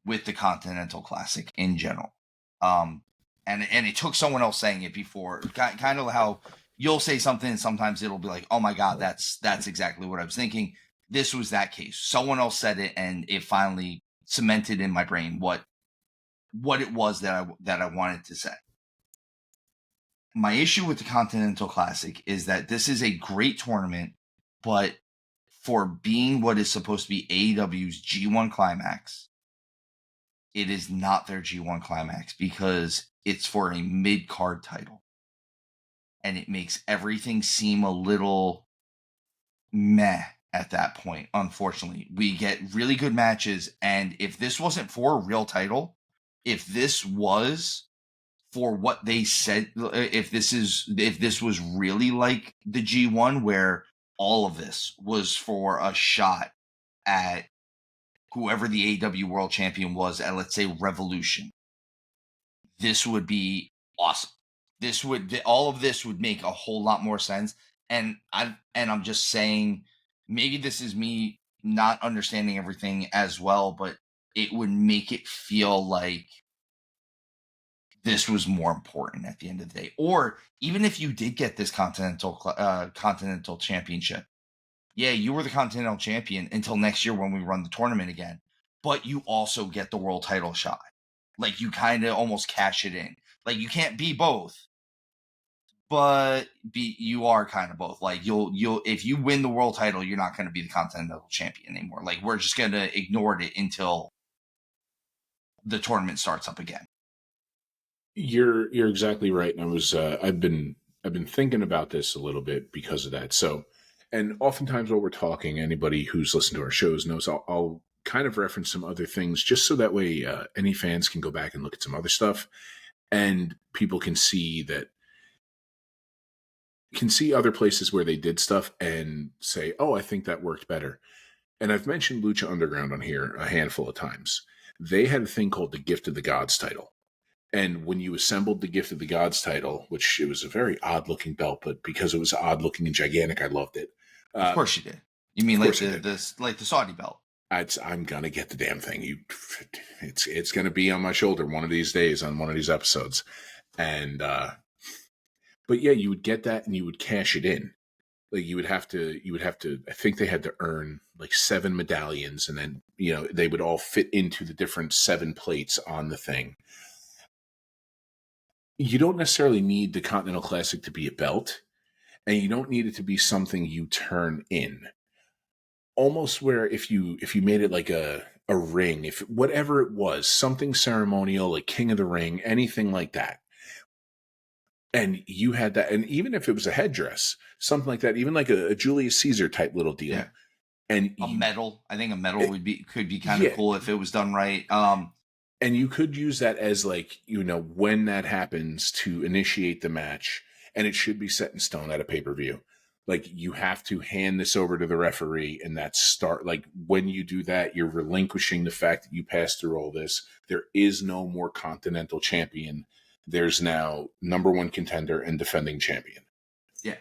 with the Continental Classic in general. And it took someone else saying it before, kind of how you'll say something and sometimes it'll be like, oh my God, that's exactly what I was thinking. This was that case. Someone else said it, and it finally cemented in my brain what it was that I wanted to say. My issue with the Continental Classic is that this is a great tournament, but for being what is supposed to be AEW's G1 Climax, it is not their G1 Climax because it's for a mid-card title. And it makes everything seem a little meh at that point, unfortunately. We get really good matches, and if this wasn't for a real title, if this was for what they said, if this was really like the G1 where all of this was for a shot at whoever the AEW World Champion was at, let's say, Revolution, this would be awesome. All of this would make a whole lot more sense. And I'm just saying, maybe this is me not understanding everything as well, but it would make it feel like this was more important at the end of the day. Or even if you did get this Continental Championship, yeah, you were the Continental Champion until next year when we run the tournament again. but you also get the world title shot. Like, you kind of almost cash it in. Like, you can't be both, but you are kind of both. Like, you'll if you win the world title, you're not going to be the Continental Champion anymore. Like, we're just going to ignore it until the tournament starts up again. You're exactly right, and I was I've been thinking about this a little bit because of that. So, and oftentimes while we're talking, anybody who's listened to our shows knows I'll kind of reference some other things just so that way any fans can go back and look at some other stuff, and people can see other places where they did stuff and say, "Oh, I think that worked better." And I've mentioned Lucha Underground on here a handful of times. They had a thing called the Gift of the Gods title. And when you assembled the Gift of the Gods title, which it was a very odd looking belt, but because it was odd looking and gigantic, I loved it. Of course you did. You mean like the Saudi belt? I'm gonna get the damn thing. It's gonna be on my shoulder one of these days on one of these episodes. And but yeah, you would get that and you would cash it in. Like you would have to. I think they had to earn like 7 medallions, and then they would all fit into the different 7 plates on the thing. You don't necessarily need the Continental Classic to be a belt, and you don't need it to be something you turn in. Almost where if you made it like a ring, if whatever it was, something ceremonial like King of the Ring, anything like that. And you had that, and even if it was a headdress, something like that, even like a Julius Caesar type little deal. Yeah. And medal. I think a medal could be kind of cool if it was done right. And you could use that as like, when that happens to initiate the match, and it should be set in stone at a pay-per-view. Like you have to hand this over to the referee, and like when you do that, you're relinquishing the fact that you passed through all this. There is no more Continental Champion. There's now number 1 contender and defending champion. Yeah.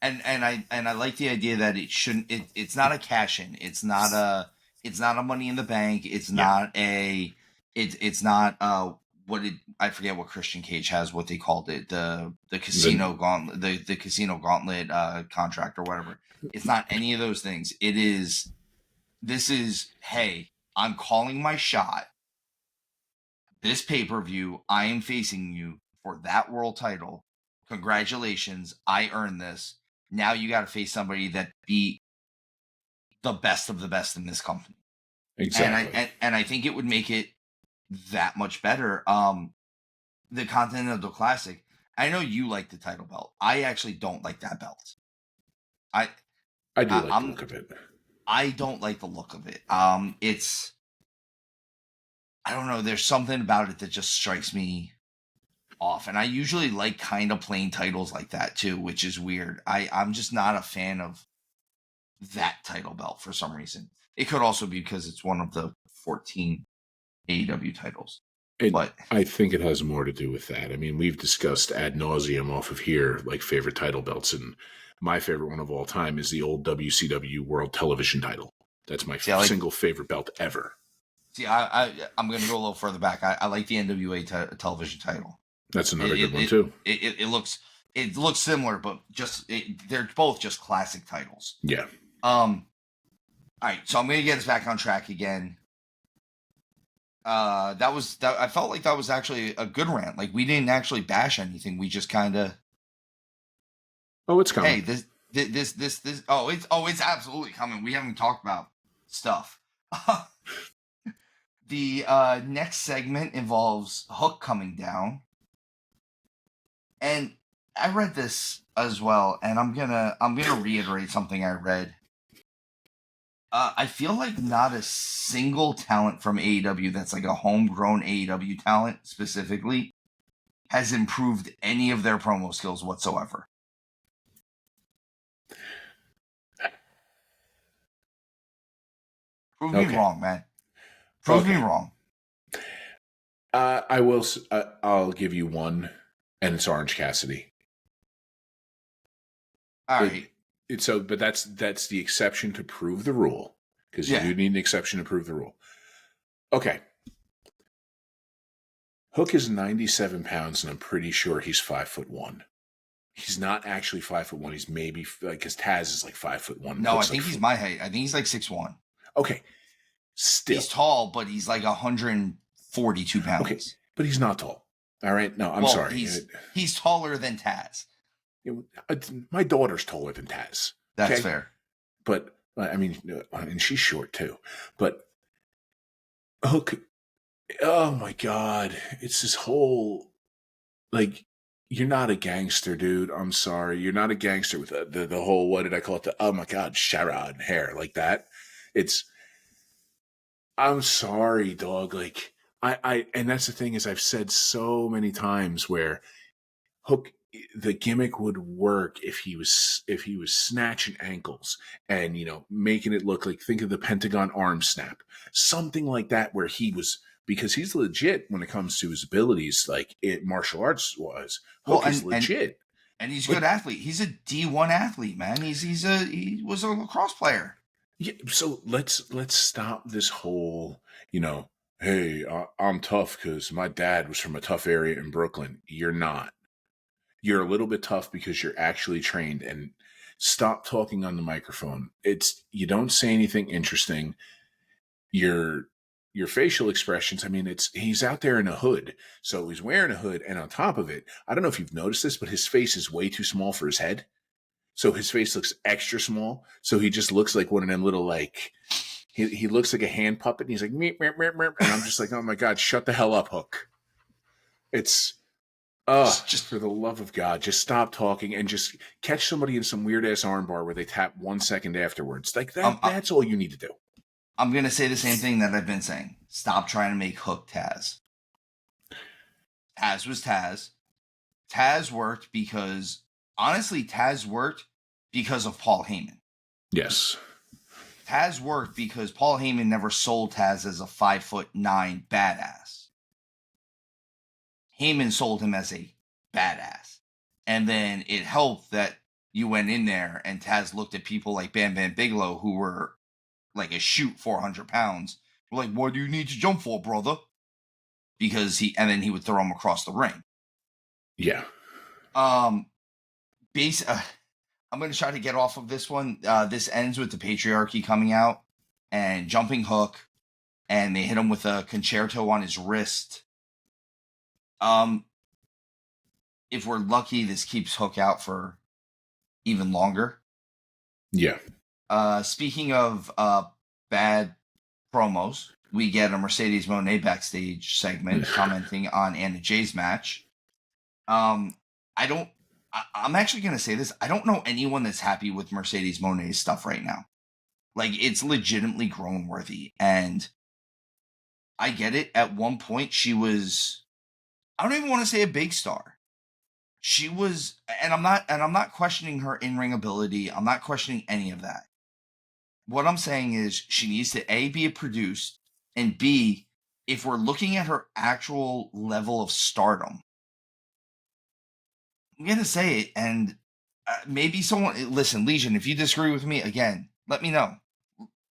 And I like the idea that it shouldn't, it's not a cash in. It's not a Money in the Bank. It's not it's not I forget what Christian Cage has, what they called it, the casino gauntlet, the casino gauntlet contract or whatever. It's not any of those things. This is, hey, I'm calling my shot. This pay-per-view, I am facing you for that world title. Congratulations, I earned this. Now you got to face somebody that beat the best of the best in this company. Exactly. And I think it would make it that much better. The Continental Classic, I know you like the title belt. I actually don't like that belt. I do like the look of it. I don't like the look of it. It's, I don't know, there's something about it that just strikes me off. And I usually like kind of plain titles like that too, which is weird. I'm just not a fan of that title belt for some reason. It could also be because it's one of the 14 AEW titles. But I think it has more to do with that. I mean, we've discussed ad nauseum off of here, like favorite title belts, and my favorite one of all time is the old WCW World Television title. That's my single favorite belt ever. See, I'm going to go a little further back. I like the NWA television title. That's another good one too. It looks similar, but they're both just classic titles. Yeah. All right, so I'm going to get us back on track again. I felt like that was actually a good rant. Like we didn't actually bash anything. We just kind of. Oh, it's coming. Hey, this. Oh, it's absolutely coming. We haven't talked about stuff. The next segment involves Hook coming down, and I read this as well, and I'm gonna reiterate something I read. I feel like not a single talent from AEW that's like a homegrown AEW talent specifically has improved any of their promo skills whatsoever. Prove me wrong, man. Prove me wrong. I will. I'll give you one, and it's Orange Cassidy. All right. But that's the exception to prove the rule, because you do need an exception to prove the rule. Okay. Hook is 97 pounds, and I'm pretty sure he's 5'1". He's not actually 5'1". He's maybe because Taz is like 5'1". No, I think he's my height. I think he's like 6'1". Okay. Still. He's tall, but he's like 142 pounds. Okay, but he's not tall. All right? No, I'm sorry. He's taller than Taz. My daughter's taller than Taz. That's okay? fair. But, I mean, and she's short too. But Hook, oh my God. It's this whole, like, you're not a gangster, dude. I'm sorry. You're not a gangster with the whole, what did I call it? Oh my God, Sharad hair like that. I'm sorry, dog. Like, and that's the thing is I've said so many times where Hook, the gimmick would work if he was snatching ankles and, making it look like, think of the Pentagon arm snap, something like that, where he was, because he's legit when it comes to his abilities, like martial arts was. Hook is legit. And he's a good athlete. He's a D1 athlete, man. He was a lacrosse player. Yeah. So let's stop this whole, hey, I'm tough because my dad was from a tough area in Brooklyn. You're not. You're a little bit tough because you're actually trained, and stop talking on the microphone. You don't say anything interesting. Your facial expressions, I mean, he's out there in a hood. So he's wearing a hood, and on top of it, I don't know if you've noticed this, but his face is way too small for his head. So his face looks extra small. So he just looks like one of them little, like, he looks like a hand puppet, and he's like, meep, meep, meep, meep. And I'm just like, oh my God, shut the hell up, Hook. Just for the love of God, just stop talking and just catch somebody in some weird ass armbar where they tap 1 second afterwards. Like that. That's all you need to do. I'm going to say the same thing that I've been saying. Stop trying to make Hook Taz. Taz was Taz. Taz worked because, honestly, Taz worked because of Paul Heyman. Yes. Taz worked because Paul Heyman never sold Taz as a 5'9" badass. Heyman sold him as a badass. And then it helped that you went in there and Taz looked at people like Bam Bam Bigelow who were like a shoot 400 pounds. We're like, what do you need to jump for, brother? Because and then he would throw him across the ring. Yeah. I'm going to try to get off of this one. This ends with the patriarchy coming out and jumping Hook, and they hit him with a concerto on his wrist. If we're lucky, this keeps Hook out for even longer. Yeah. Speaking of bad promos, we get a Mercedes Monet backstage segment commenting on Anna Jay's match. I'm actually going to say this. I don't know anyone that's happy with Mercedes Monet's stuff right now. Like, it's legitimately grown worthy. And I get it. At one point, she was, I don't even want to say a big star. She was, and I'm not questioning her in-ring ability. I'm not questioning any of that. What I'm saying is she needs to A, be produced, and B, if we're looking at her actual level of stardom, I'm going to say it, and maybe someone, listen, Legion, if you disagree with me, again, let me know.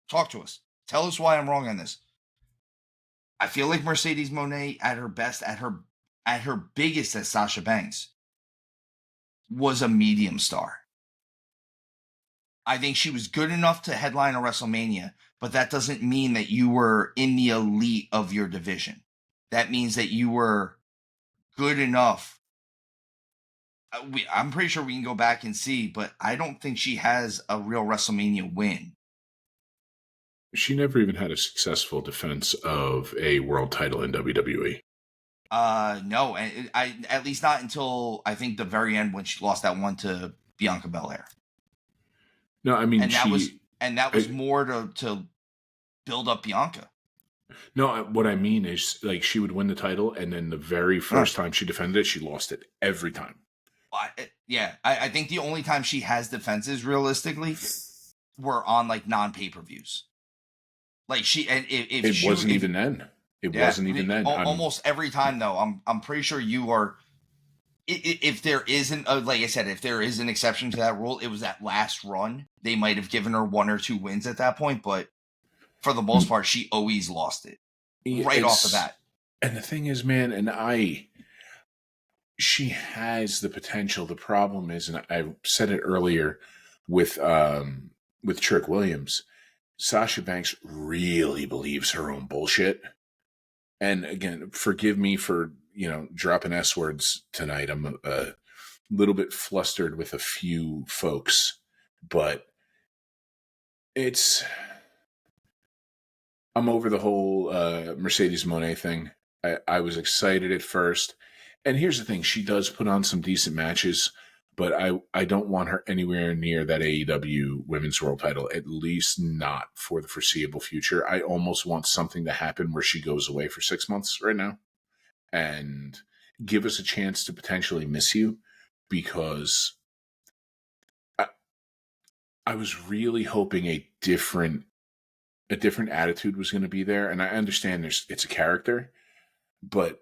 Talk to us. Tell us why I'm wrong on this. I feel like Mercedes Monet at her best, at her biggest as Sasha Banks, was a medium star. I think she was good enough to headline a WrestleMania, but that doesn't mean that you were in the elite of your division. That means that you were good enough. I'm pretty sure we can go back and see, but I don't think she has a real WrestleMania win. She never even had a successful defense of a world title in WWE. No, I at least not until I think the very end when she lost that one to Bianca Belair. No, I mean, that was more to build up Bianca. No, what I mean is, like, she would win the title, and then the very first time she defended it, she lost it every time. I think the only time she has defenses realistically were on like non-pay-per-views. Like it wasn't even then. It wasn't even then. Almost every time though, I'm pretty sure you are. If there isn't, like I said, if there is an exception to that rule, it was that last run. They might have given her 1 or 2 wins at that point, but for the most part, she always lost it right off the bat. And the thing is, man, she has the potential. The problem is, and I said it earlier with Trick Williams, Sasha Banks really believes her own bullshit. And again, forgive me for, dropping S words tonight. I'm a little bit flustered with a few folks, but I'm over the whole Mercedes Monet thing. I was excited at first. And here's the thing. She does put on some decent matches, but I don't want her anywhere near that AEW Women's World title, at least not for the foreseeable future. I almost want something to happen where she goes away for 6 months right now and give us a chance to potentially miss you, because I was really hoping a different attitude was going to be there. And I understand it's a character, but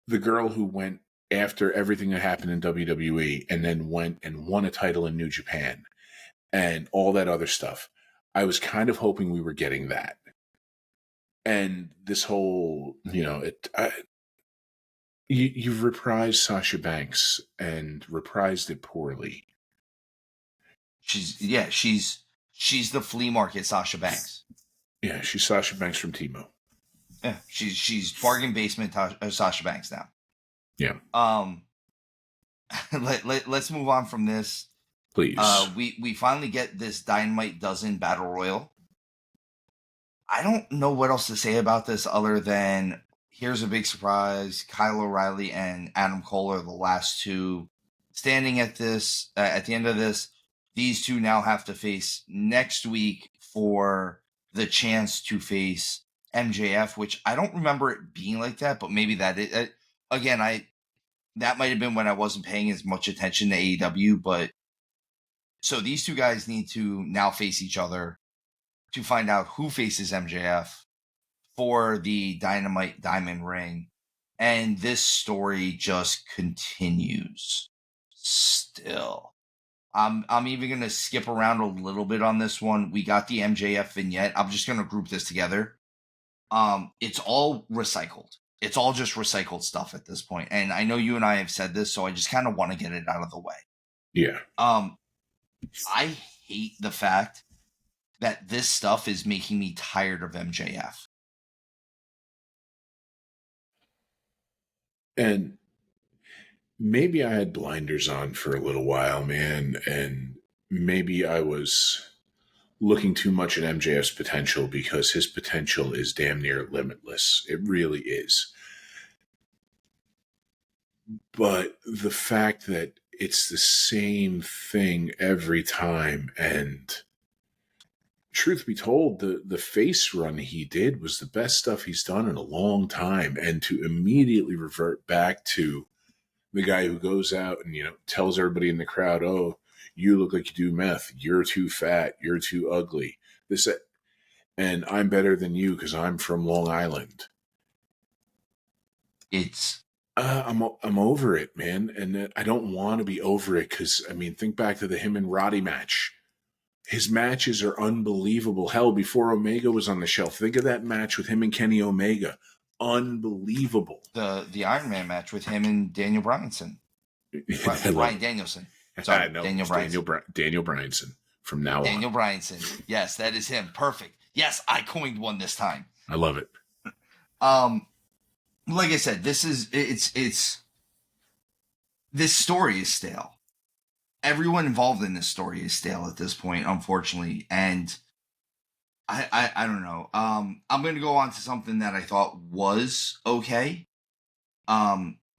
the girl who went after everything that happened in WWE and then went and won a title in New Japan and all that other stuff, I was kind of hoping we were getting that. And this whole, you've reprised Sasha Banks and reprised it poorly. She's the flea market Sasha Banks. Yeah, she's Sasha Banks from Timo. Yeah, she's bargain basement Sasha Banks now. Yeah. Let's move on from this. Please. We finally get this Dynamite Dozen Battle Royal. I don't know what else to say about this other than here's a big surprise. Kyle O'Reilly and Adam Cole are the last two standing at this. At the end of this, these two now have to face next week for the chance to face MJF, which I don't remember it being like that, but maybe that that might have been when I wasn't paying as much attention to AEW. But so these two guys need to now face each other to find out who faces MJF for the Dynamite Diamond Ring. And this story just continues still. I'm even going to skip around a little bit on this one. We got the MJF vignette. I'm just going to group this together. It's all recycled. It's all just recycled stuff at this point. And I know you and I have said this, so I just kind of want to get it out of the way. Yeah. I hate the fact that this stuff is making me tired of MJF. And maybe I had blinders on for a little while, man, and maybe I was looking too much at MJF's potential, because his potential is damn near limitless. It really is. But the fact that it's the same thing every time, and truth be told, the face run he did was the best stuff he's done in a long time. And to immediately revert back to the guy who goes out and, tells everybody in the crowd, oh, you look like you do meth. You're too fat. You're too ugly. And I'm better than you because I'm from Long Island. I'm over it, man. And I don't want to be over it because, think back to the him and Roddy match. His matches are unbelievable. Hell, before Omega was on the shelf, think of that match with him and Kenny Omega. Unbelievable. The Iron Man match with him and Daniel Bryanson. Bryan Danielson. Sorry, Daniel Bryanson. Daniel Bryanson from now on. Daniel Bryanson. Yes, that is him. Perfect. Yes, I coined one this time. I love it. Like I said, this story is stale. Everyone involved in this story is stale at this point, unfortunately. And I don't know. I'm going to go on to something that I thought was okay.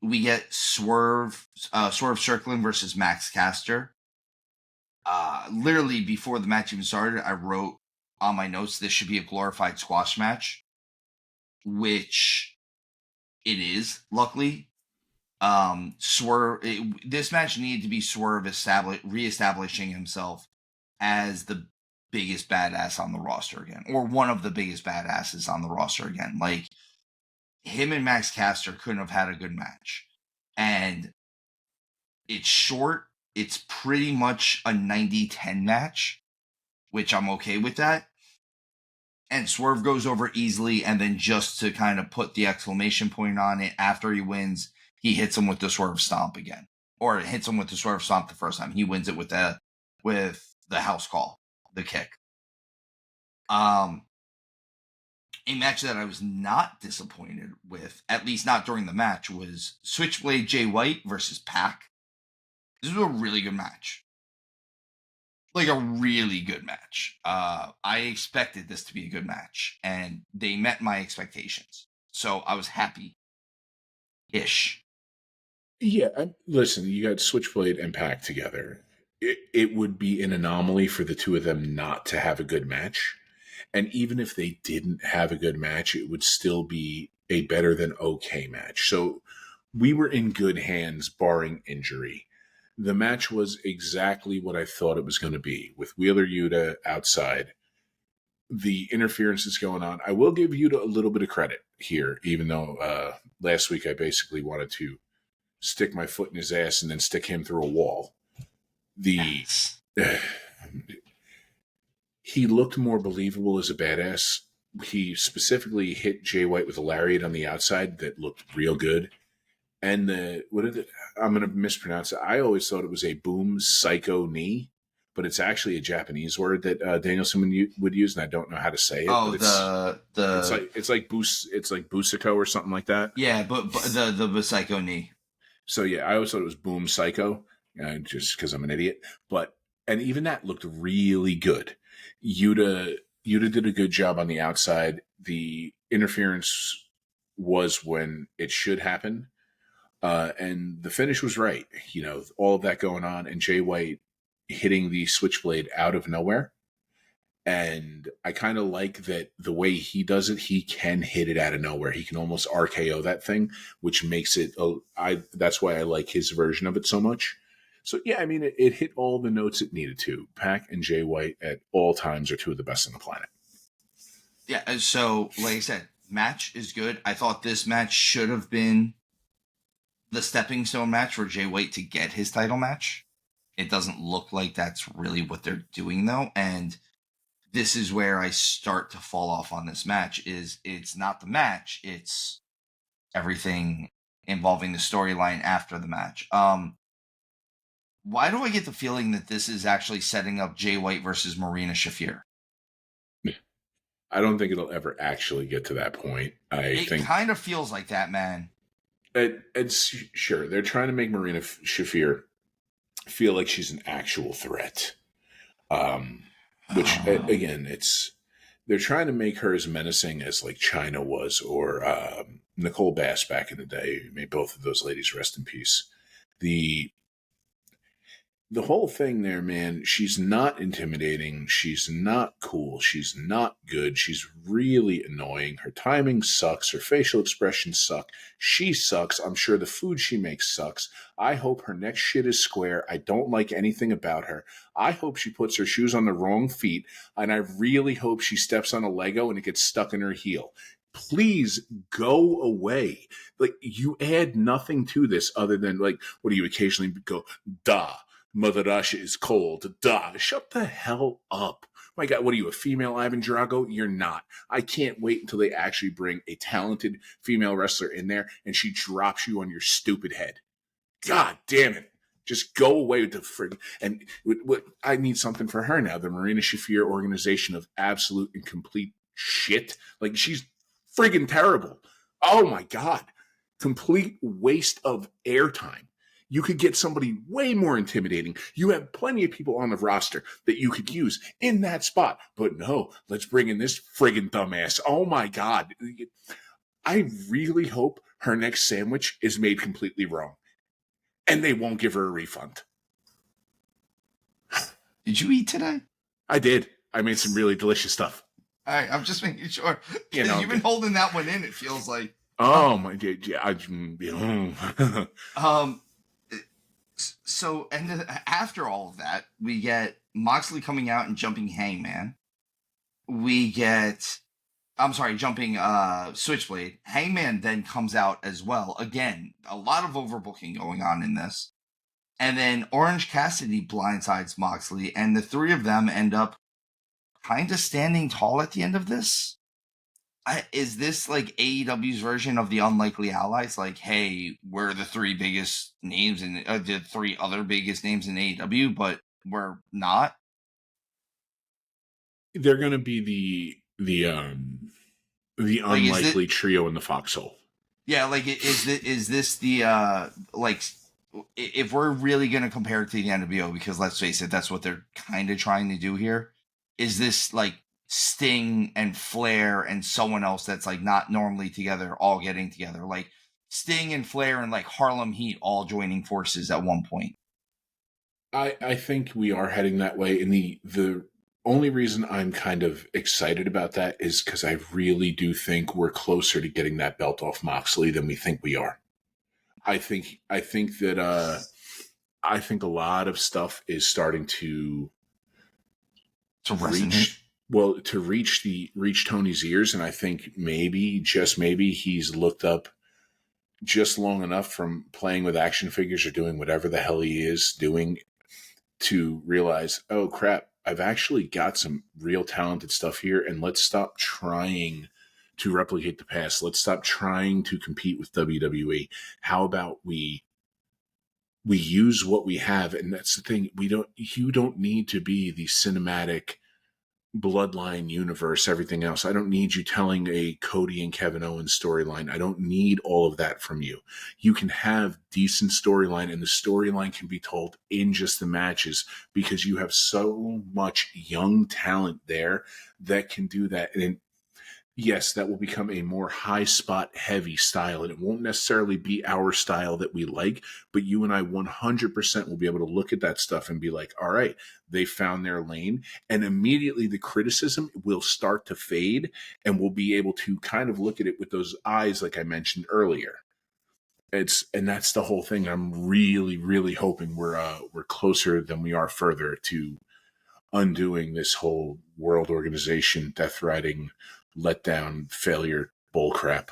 We get Swerve Strickland versus Max Caster. Literally before the match even started, I wrote on my notes, this should be a glorified squash match, which it is, luckily. This match needed to be Swerve reestablishing himself as the biggest badass on the roster again, or one of the biggest badasses on the roster again. Like, him and Max Caster couldn't have had a good match. And it's short. It's pretty much a 90-10 match, which I'm okay with that. And Swerve goes over easily, and then just to kind of put the exclamation point on it, after he wins, he hits him with the Swerve Stomp again. Or hits him with the Swerve Stomp the first time. He wins it with the house call, the kick. A match that I was not disappointed with, at least not during the match, was Switchblade Jay White versus Pac. This was a really good match. Like a really good match. I expected this to be a good match, and they met my expectations. So I was happy-ish. Yeah, listen, you got Switchblade and Pac together. It would be an anomaly for the two of them not to have a good match. And even if they didn't have a good match, it would still be a better than okay match. So we were in good hands, barring injury. The match was exactly what I thought it was going to be, with Wheeler Yuta outside. The interference is going on. I will give Yuta a little bit of credit here, even though last week I basically wanted to stick my foot in his ass and then stick him through a wall. Yes. He looked more believable as a badass. He specifically hit Jay White with a lariat on the outside that looked real good. And I'm going to mispronounce it. I always thought it was a boom psycho knee, but it's actually a Japanese word that Danielson would use, and I don't know how to say it. Oh, but it's like Busico or something like that. Yeah, but the psycho knee. So yeah, I always thought it was boom psycho, just because I'm an idiot. And even that looked really good. Yuta did a good job on the outside. The interference was when it should happen. And the finish was right. All of that going on, and Jay White hitting the switchblade out of nowhere. And I kind of like that the way he does it, he can hit it out of nowhere. He can almost RKO that thing, which makes it, that's why I like his version of it so much. So yeah, I mean, it hit all the notes it needed to. Pac and Jay White at all times are two of the best on the planet. Yeah, so like I said, match is good. I thought this match should have been the stepping stone match for Jay White to get his title match. It doesn't look like that's really what they're doing though, and this is where I start to fall off on this match. Is it's not the match, it's everything involving the storyline after the match. Why do I get the feeling that this is actually setting up Jay White versus Marina Shafir? I don't think it'll ever actually get to that point. It kind of feels like that, man. It's sure they're trying to make Marina Shafir feel like she's an actual threat. Which again, they're trying to make her as menacing as like China was, or Nicole Bass back in the day. May both of those ladies rest in peace. The whole thing there, man, she's not intimidating. She's not cool. She's not good. She's really annoying. Her timing sucks. Her facial expressions suck. She sucks. I'm sure the food she makes sucks. I hope her next shit is square. I don't like anything about her. I hope she puts her shoes on the wrong feet. And I really hope she steps on a Lego and it gets stuck in her heel. Please go away. Like, you add nothing to this other than, like, what do you occasionally go, duh. Mother Russia is cold. Duh. Shut the hell up. My God, what are you, a female Ivan Drago? You're not. I can't wait until they actually bring a talented female wrestler in there and she drops you on your stupid head. God damn it. Just go away with the friggin'. And I need something for her now. The Marina Shafir organization of absolute and complete shit. Like, she's friggin' terrible. Oh my God. Complete waste of airtime. You could get somebody way more intimidating. You have plenty of people on the roster that you could use in that spot. But no, let's bring in this friggin' dumbass. Oh my God. I really hope her next sandwich is made completely wrong. And they won't give her a refund. Did you eat today? I did. I made some really delicious stuff. All right, I'm just making sure. You've been holding that one in, it feels like. Oh my God. Yeah, So, and after all of that, we get Moxley coming out and jumping Hangman. We get, jumping Switchblade. Hangman then comes out as well. Again, a lot of overbooking going on in this. And then Orange Cassidy blindsides Moxley, and the three of them end up kind of standing tall at the end of this. Is this like AEW's version of the Unlikely Allies? Like, hey, we're the three biggest names in the three other biggest names in AEW, but we're not. They're going to be the Like, unlikely trio in the foxhole. Yeah, like is this the like if we're really gonna compare it to the NWO, because let's face it, that's what they're kind of trying to do here. Is this like Sting and Flair and someone else that's like not normally together all getting together, like Sting and Flair and like Harlem Heat all joining forces at one point? I think we are heading that way, and the only reason I'm kind of excited about that is because I really do think we're closer to getting that belt off Moxley than we think we are. I think that I think a lot of stuff is starting to Resonate. reach Tony's ears, and I think maybe, just maybe, he's looked up just long enough from playing with action figures or doing whatever the hell he is doing to realize, oh crap, I've actually got some real talented stuff here, and let's stop trying to replicate the past. Let's stop trying to compete with WWE. How about we use what we have? And that's the thing. You don't need to be the cinematic bloodline universe, everything else. I don't need you telling a Cody and Kevin Owens storyline. I don't need all of that from you. You can have decent storyline, and the storyline can be told in just the matches because you have so much young talent there that can do that. And yes, that will become a more high spot heavy style, and it won't necessarily be our style that we like, but you and I 100% will be able to look at that stuff and be like, all right, they found their lane, and immediately the criticism will start to fade, and we'll be able to kind of look at it with those eyes like I mentioned earlier. And that's the whole thing. I'm really, really hoping we're closer than we are further to undoing this whole world organization, death riding, letdown, failure, bullcrap.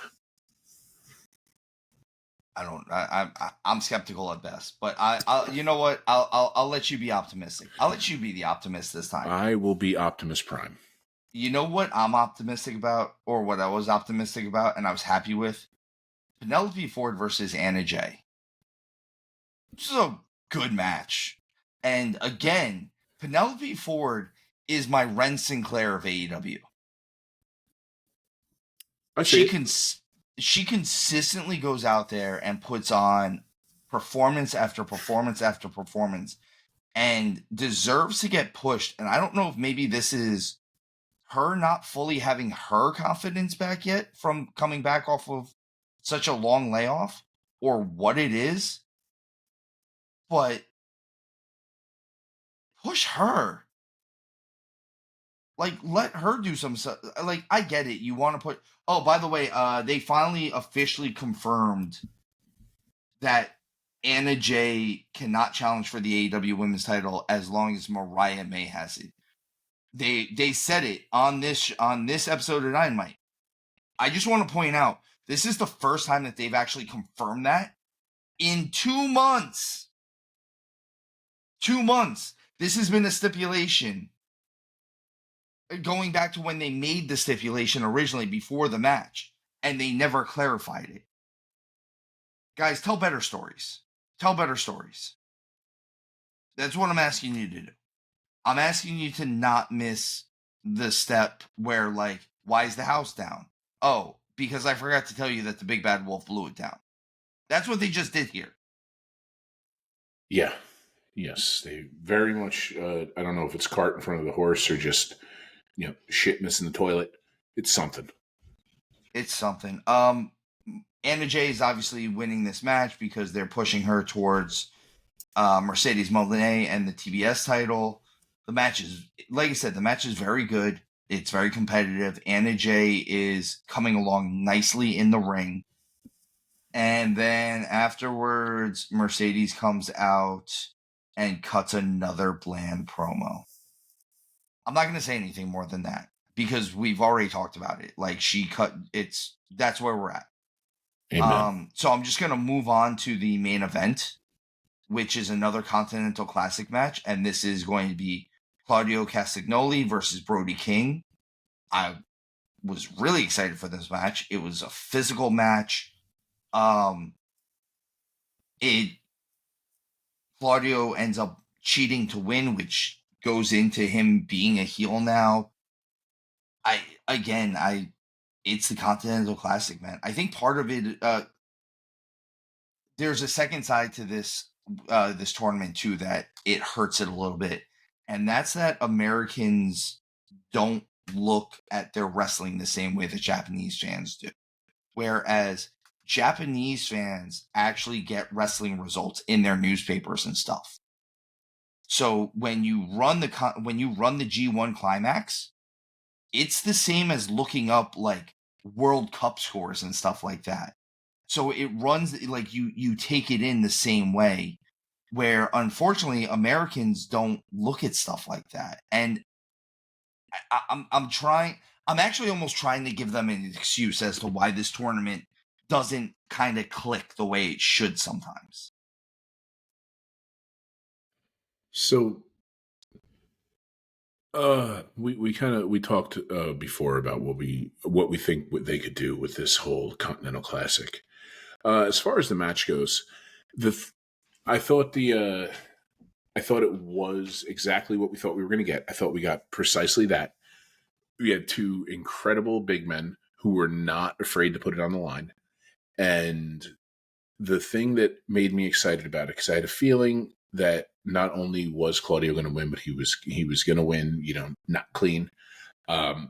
I'm skeptical at best, but I you know what? I'll let you be optimistic. I'll let you be the optimist this time. I will be Optimus Prime. You know what I'm optimistic about, or what I was optimistic about, and I was happy with? Penelope Ford versus Anna Jay. This is a good match. And again, Penelope Ford is my Ren Sinclair of AEW. She consistently goes out there and puts on performance after performance after performance and deserves to get pushed. And I don't know if maybe this is her not fully having her confidence back yet from coming back off of such a long layoff, or what it is, but push her. Like, let her do some stuff. Like, I get it. You want to put. Oh, by the way, they finally officially confirmed that Anna Jay cannot challenge for the AEW Women's Title as long as Mariah May has it. They said it on this episode of Dynamite. I just want to point out, this is the first time that they've actually confirmed that in 2 months. 2 months. This has been a stipulation going back to when they made the stipulation originally before the match, and they never clarified it. Guys, tell better stories. Tell better stories. That's what I'm asking you to do. I'm asking you to not miss the step where, like, why is the house down? Oh, because I forgot to tell you that the big bad wolf blew it down. That's what they just did here. Yeah. Yes. They very much, I don't know if it's cart in front of the horse or just, shit missing the toilet. It's something. It's something. Anna Jay is obviously winning this match because they're pushing her towards Mercedes Monet and the TBS title. The match is, like I said, the match is very good. It's very competitive. Anna Jay is coming along nicely in the ring. And then afterwards, Mercedes comes out and cuts another bland promo. I'm not going to say anything more than that because we've already talked about it. Like, that's where we're at. Amen. So I'm just going to move on to the main event, which is another Continental Classic match. And this is going to be Claudio Castagnoli versus Brody King. I was really excited for this match. It was a physical match. Claudio ends up cheating to win, which goes into him being a heel now. It's the Continental Classic, man. I think part of it, there's a second side to this tournament too that it hurts it a little bit, and that's that Americans don't look at their wrestling the same way that Japanese fans do. Whereas Japanese fans actually get wrestling results in their newspapers and stuff. So when you run the G1 Climax, it's the same as looking up like World Cup scores and stuff like that. So it runs like you take it in the same way, where unfortunately Americans don't look at stuff like that. And I'm actually almost trying to give them an excuse as to why this tournament doesn't kind of click the way it should sometimes. So we talked before about what we think what they could do with this whole Continental Classic. As far as the match goes, I thought it was exactly what we thought we were going to get. I thought we got precisely that. We had two incredible big men who were not afraid to put it on the line. And the thing that made me excited about it, because I had a feeling that not only was Claudio going to win, but he was going to win, not clean. I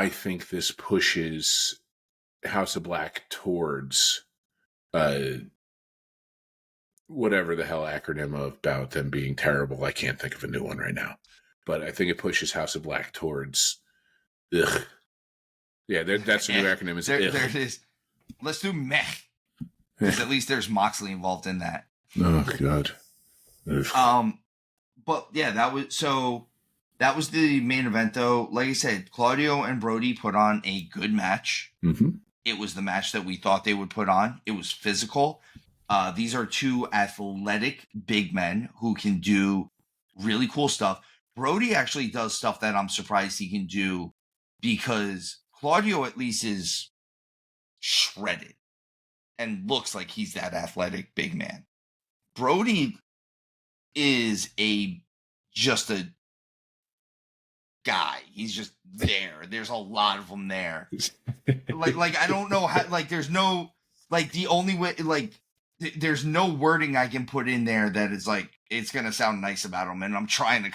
think this pushes House of Black towards whatever the hell acronym about them being terrible. I can't think of a new one right now, but I think it pushes House of Black towards ugh. Yeah, that's the new acronym. Is there it is. Let's do meh. Because at least there's Moxley involved in that. Oh God. But yeah, that was the main event though. Like I said, Claudio and Brody put on a good match. Mm-hmm. It was the match that we thought they would put on. It was physical. These are two athletic big men who can do really cool stuff. Brody actually does stuff that I'm surprised he can do, because Claudio at least is shredded and looks like he's that athletic big man. Brody is just a guy. He's just there. There's a lot of them there. like I don't know how, like there's no, like the only way, like there's no wording I can put in there that is like it's going to sound nice about him, and I'm trying to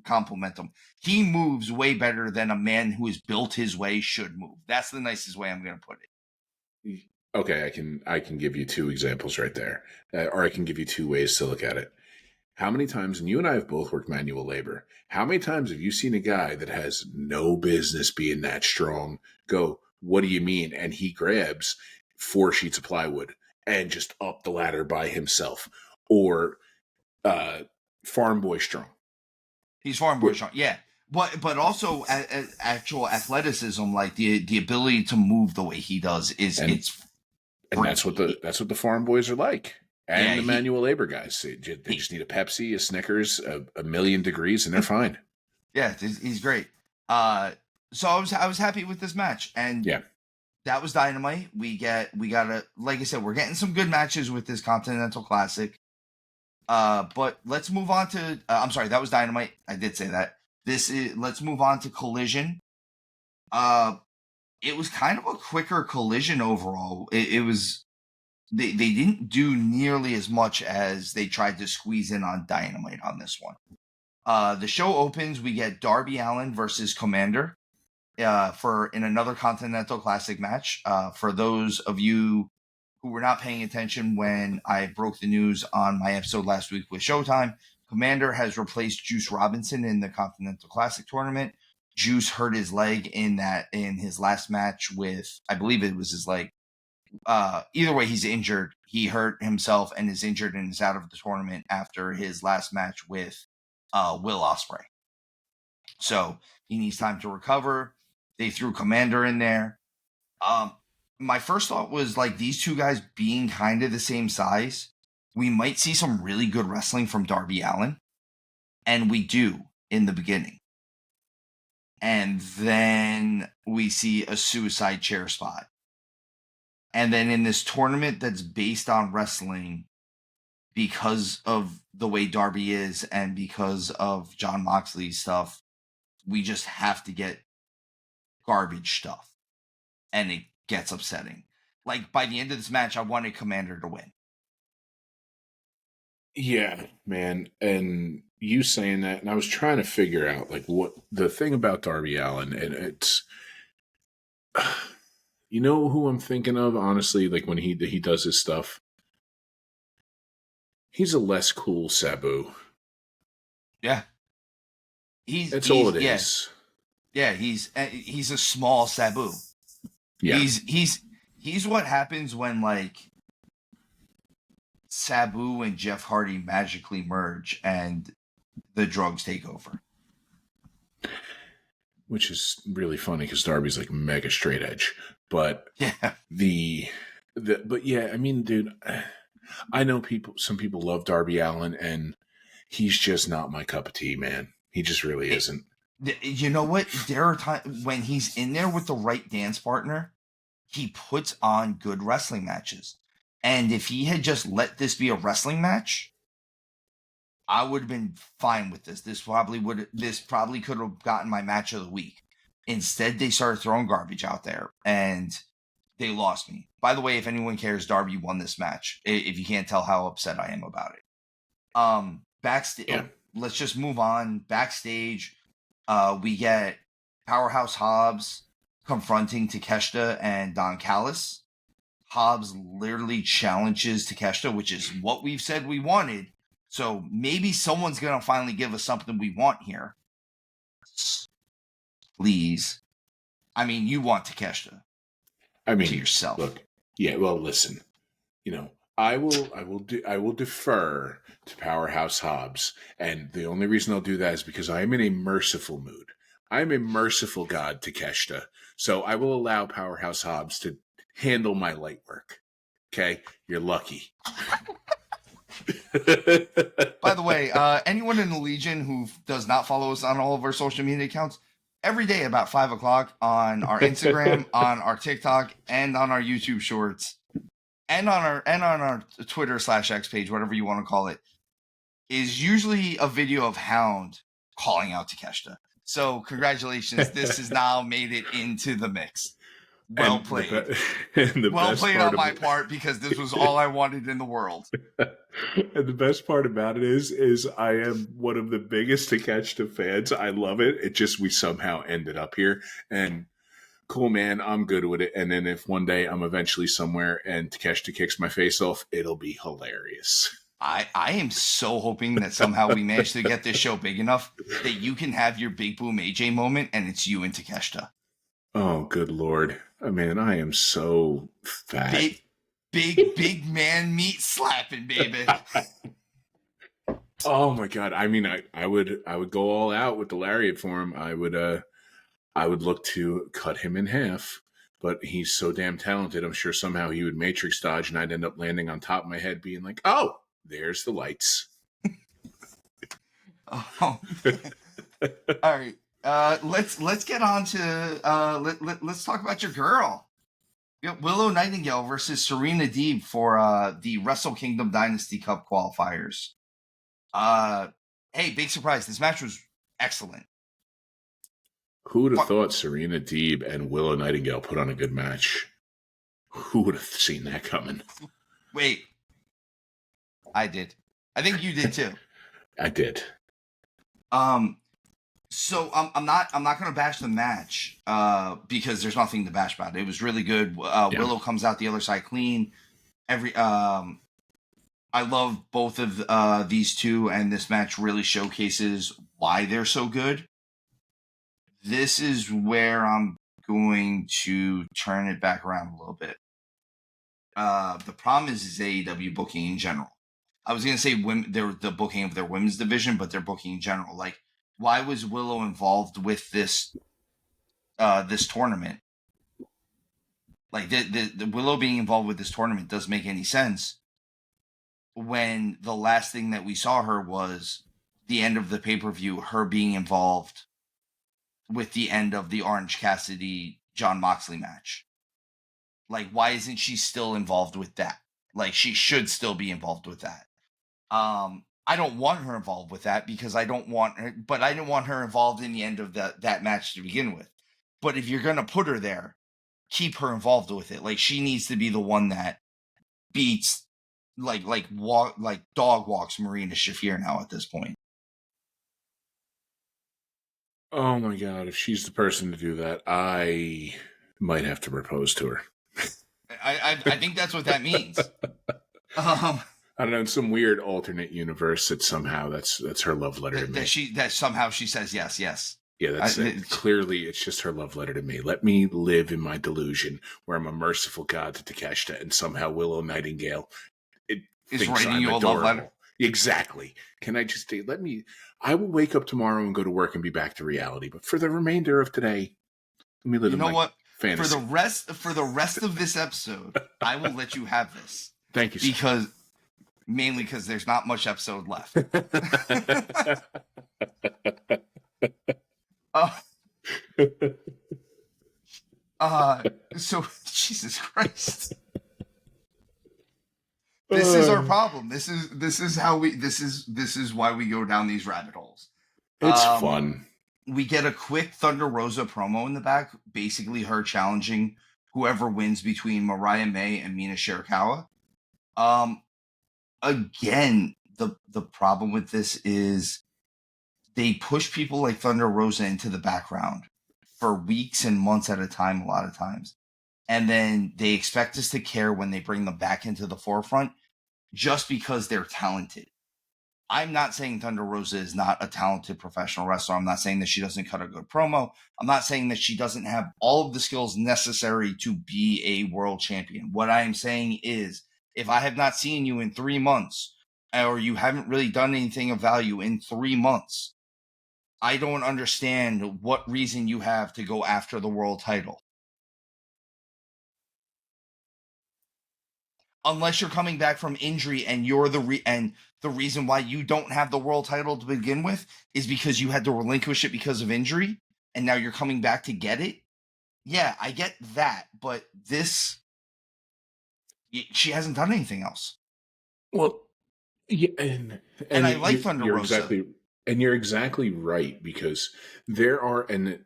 compliment him. He moves way better than a man who is built his way should move. That's the nicest way I'm going to put it. Okay, I can give you two examples right there, or I can give you two ways to look at it. How many times, and you and I have both worked manual labor, how many times have you seen a guy that has no business being that strong go, what do you mean? And he grabs 4 sheets of plywood and just up the ladder by himself. Or farm boy strong. He's farm boy strong, yeah. But also actual athleticism, like the ability to move the way he does and that's what the farm boys are like. And the manual labor guys, they just need a Pepsi, a Snickers, a million degrees, and they're fine. Yeah, he's great. So I was happy with this match, and yeah, that was Dynamite. We got like I said, we're getting some good matches with this Continental Classic. But let's move on to. I'm sorry, that was Dynamite. I did say that. Let's move on to Collision. It was kind of a quicker Collision overall. It was. They didn't do nearly as much as they tried to squeeze in on Dynamite on this one. The show opens, we get Darby Allin versus Commander in another Continental Classic match. For those of you who were not paying attention when I broke the news on my episode last week with Showtime, Commander has replaced Juice Robinson in the Continental Classic tournament. Juice hurt his leg in his last match with, I believe it was his leg. Either way, he's injured. He hurt himself and is injured and is out of the tournament after his last match with Will Ospreay. So he needs time to recover. They threw Commander in there. My first thought was like these two guys being kind of the same size, we might see some really good wrestling from Darby Allin, and we do in the beginning. And then we see a suicide chair spot. And then in this tournament that's based on wrestling, because of the way Darby is and because of Jon Moxley's stuff, we just have to get garbage stuff. And it gets upsetting. Like, by the end of this match, I wanted Commander to win. Yeah, man. And you saying that, and I was trying to figure out, like, what the thing about Darby Allin, and it's, you know who I'm thinking of, honestly, like, when he does his stuff? He's a less cool Sabu. Yeah. That's all it is. Yeah, he's a small Sabu. Yeah. He's what happens when, like, Sabu and Jeff Hardy magically merge and the drugs take over. Which is really funny because Darby's like mega straight edge. But yeah, but yeah, I mean, dude, I know some people love Darby Allin, and he's just not my cup of tea, man. He just really isn't. You know what? There are times when he's in there with the right dance partner, he puts on good wrestling matches. And if he had just let this be a wrestling match, I would have been fine with this. This probably could have gotten my match of the week. Instead, they started throwing garbage out there, and they lost me. By the way, if anyone cares, Darby won this match. If you can't tell how upset I am about it. Backstage, yeah. Let's just move on. Backstage, we get Powerhouse Hobbs confronting Takeshita and Don Callis. Hobbs literally challenges Takeshita, which is what we've said we wanted. So maybe someone's going to finally give us something we want here. Please. I mean, you want Takeshita. I mean, to yourself. Look, yeah, well, listen. You know, I will defer to Powerhouse Hobbs, and the only reason I'll do that is because I am in a merciful mood. I am a merciful God, Takeshita. So I will allow Powerhouse Hobbs to handle my light work. Okay? You're lucky. By the way, anyone in the Legion who does not follow us on all of our social media accounts, every day about 5 o'clock on our Instagram, on our TikTok, and on our YouTube shorts, and on our Twitter /X page, whatever you want to call it, is usually a video of Hound calling out Takeshita. So congratulations, this has now made it into the mix. Well played. Well played on my part, because this was all I wanted in the world. And the best part about it is I am one of the biggest Takeshita fans. I love it. It just, we somehow ended up here. And cool, man, I'm good with it. And then if one day I'm eventually somewhere and Takeshita kicks my face off, it'll be hilarious. I am so hoping that somehow we manage to get this show big enough that you can have your Big Boom AJ moment and it's you and Takeshita. Oh, good Lord. I mean, I am so fat. Big man meat slapping, baby. Oh my God. I mean, I would go all out with the Lariat for him. I would look to cut him in half, but he's so damn talented. I'm sure somehow he would matrix dodge and I'd end up landing on top of my head being like, oh, there's the lights. Oh. All right. Let's get on to let's talk about your girl. Willow Nightingale versus Serena Deeb for the Wrestle Kingdom Dynasty Cup qualifiers. Hey, big surprise. This match was excellent. Who would have thought Serena Deeb and Willow Nightingale put on a good match? Who would have seen that coming? Wait. I did. I think you did too. I did. So I'm not going to bash the match because there's nothing to bash about it. It was really good. Willow comes out the other side clean. I love both of these two, and this match really showcases why they're so good. This is where I'm going to turn it back around a little bit. The problem is AEW booking in general. I was going to say the booking of their women's division, but their booking in general. Like, why was Willow involved with this this tournament? Like, the Willow being involved with this tournament doesn't make any sense when the last thing that we saw her was the end of the pay-per-view, her being involved with the end of the Orange Cassidy John Moxley match. Like, why isn't she still involved with that? Like, she should still be involved with that. I don't want her involved with that because I don't want her, but I didn't want her involved in the end of that match to begin with. But if you're going to put her there, keep her involved with it. Like, she needs to be the one that beats, like dog walks Marina Shafir now at this point. Oh my God, if she's the person to do that, I might have to propose to her. I think that's what that means. I don't know, in some weird alternate universe that somehow that's her love letter to me. That somehow she says yes. Yeah, that's it. Clearly, it's just her love letter to me. Let me live in my delusion where I'm a merciful God to Takeshita, and somehow Willow Nightingale is writing you a love letter. Exactly. Can I just I will wake up tomorrow and go to work and be back to reality. But for the remainder of today, let me live in my fantasy. For the rest of this episode, I will let you have this. Thank you. Mainly because there's not much episode left. So Jesus Christ. This is our problem. This is why we go down these rabbit holes. It's fun. We get a quick Thunder Rosa promo in the back, basically her challenging whoever wins between Mariah May and Mina Shirakawa. Again, the problem with this is they push people like Thunder Rosa into the background for weeks and months at a time, a lot of times. And then they expect us to care when they bring them back into the forefront just because they're talented. I'm not saying Thunder Rosa is not a talented professional wrestler. I'm not saying that she doesn't cut a good promo. I'm not saying that she doesn't have all of the skills necessary to be a world champion. What I am saying is, if I have not seen you in 3 months, or you haven't really done anything of value in 3 months, I don't understand what reason you have to go after the world title. Unless you're coming back from injury and you're the reason why you don't have the world title to begin with is because you had to relinquish it because of injury, and now you're coming back to get it. Yeah, I get that, but she hasn't done anything else. Well, yeah, and I like Thunder Rosa. You're exactly right, because there are, and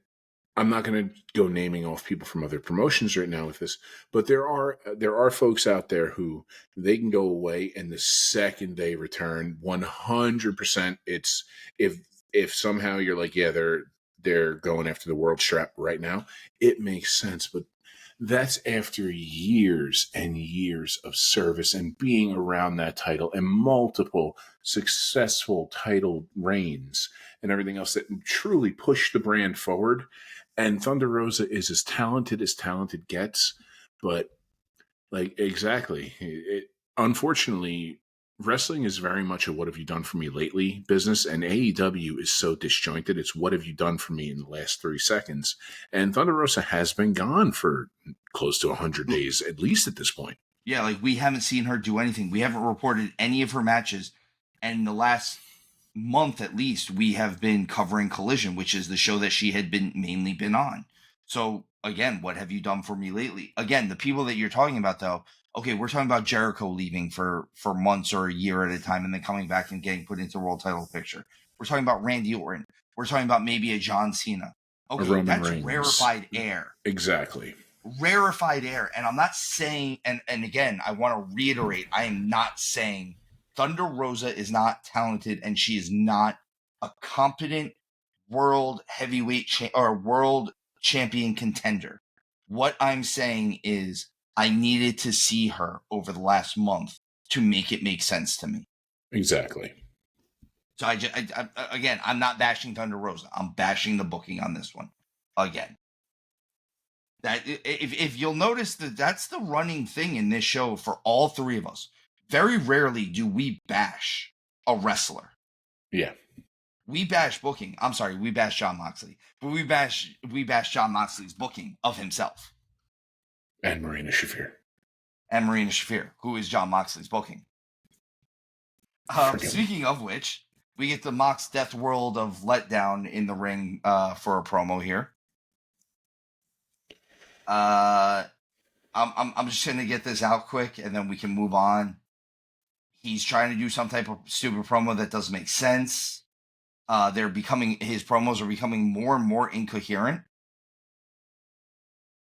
I'm not going to go naming off people from other promotions right now with this, but there are folks out there who they can go away, and the second they return, 100%, it's if somehow you're like, yeah, they're going after the world strap right now, it makes sense, but that's after years and years of service and being around that title and multiple successful title reigns and everything else that truly pushed the brand forward. And Thunder Rosa is as talented gets, but like, exactly. Unfortunately, wrestling is very much a what have you done for me lately business, and AEW is so disjointed. It's what have you done for me in the last 3 seconds. And Thunder Rosa has been gone for close to 100 days, at least at this point. Yeah, like, we haven't seen her do anything. We haven't reported any of her matches. And the last month, at least, we have been covering Collision, which is the show that she had mainly been on. So, again, what have you done for me lately? Again, the people that you're talking about, though, okay, we're talking about Jericho leaving for months or a year at a time and then coming back and getting put into the world title picture. We're talking about Randy Orton. We're talking about maybe a John Cena. Okay, that's Reigns. Rarefied air. Exactly. Rarefied air. And I'm not saying, and again, I want to reiterate, I am not saying Thunder Rosa is not talented and she is not a competent world heavyweight or world champion contender. What I'm saying is I needed to see her over the last month to make it make sense to me. Exactly. So again, I'm not bashing Thunder Rosa. I'm bashing the booking on this one again. That if you'll notice that's the running thing in this show for all three of us. Very rarely do we bash a wrestler. Yeah. We bash booking. I'm sorry, we bash Jon Moxley. But we bash Jon Moxley's booking of himself. And Marina Shafir. Who is Jon Moxley's booking. Speaking of which, we get the Mox Death World of Letdown in the ring for a promo here. I'm just going to get this out quick, and then we can move on. He's trying to do some type of stupid promo that doesn't make sense. His promos are becoming more and more incoherent.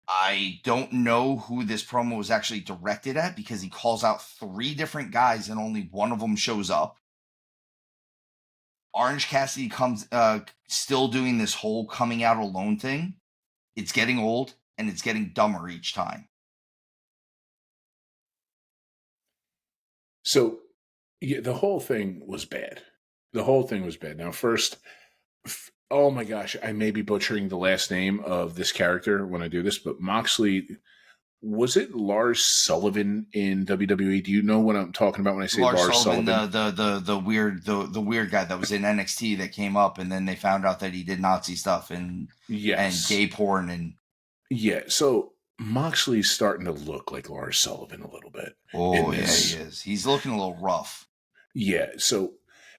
I don't know who this promo was actually directed at because he calls out 3 different guys and only one of them shows up. Orange Cassidy comes still doing this whole coming out alone thing. It's getting old and it's getting dumber each time. So, yeah, the whole thing was bad. Now, first, oh my gosh, I may be butchering the last name of this character when I do this, but Moxley, was it Lars Sullivan in WWE? Do you know what I'm talking about when I say Lars Sullivan? The weird guy that was in NXT that came up, and then they found out that he did Nazi stuff and gay porn and So Moxley's starting to look like Lars Sullivan a little bit. Oh yeah, he is. He's looking a little rough. Yeah. So,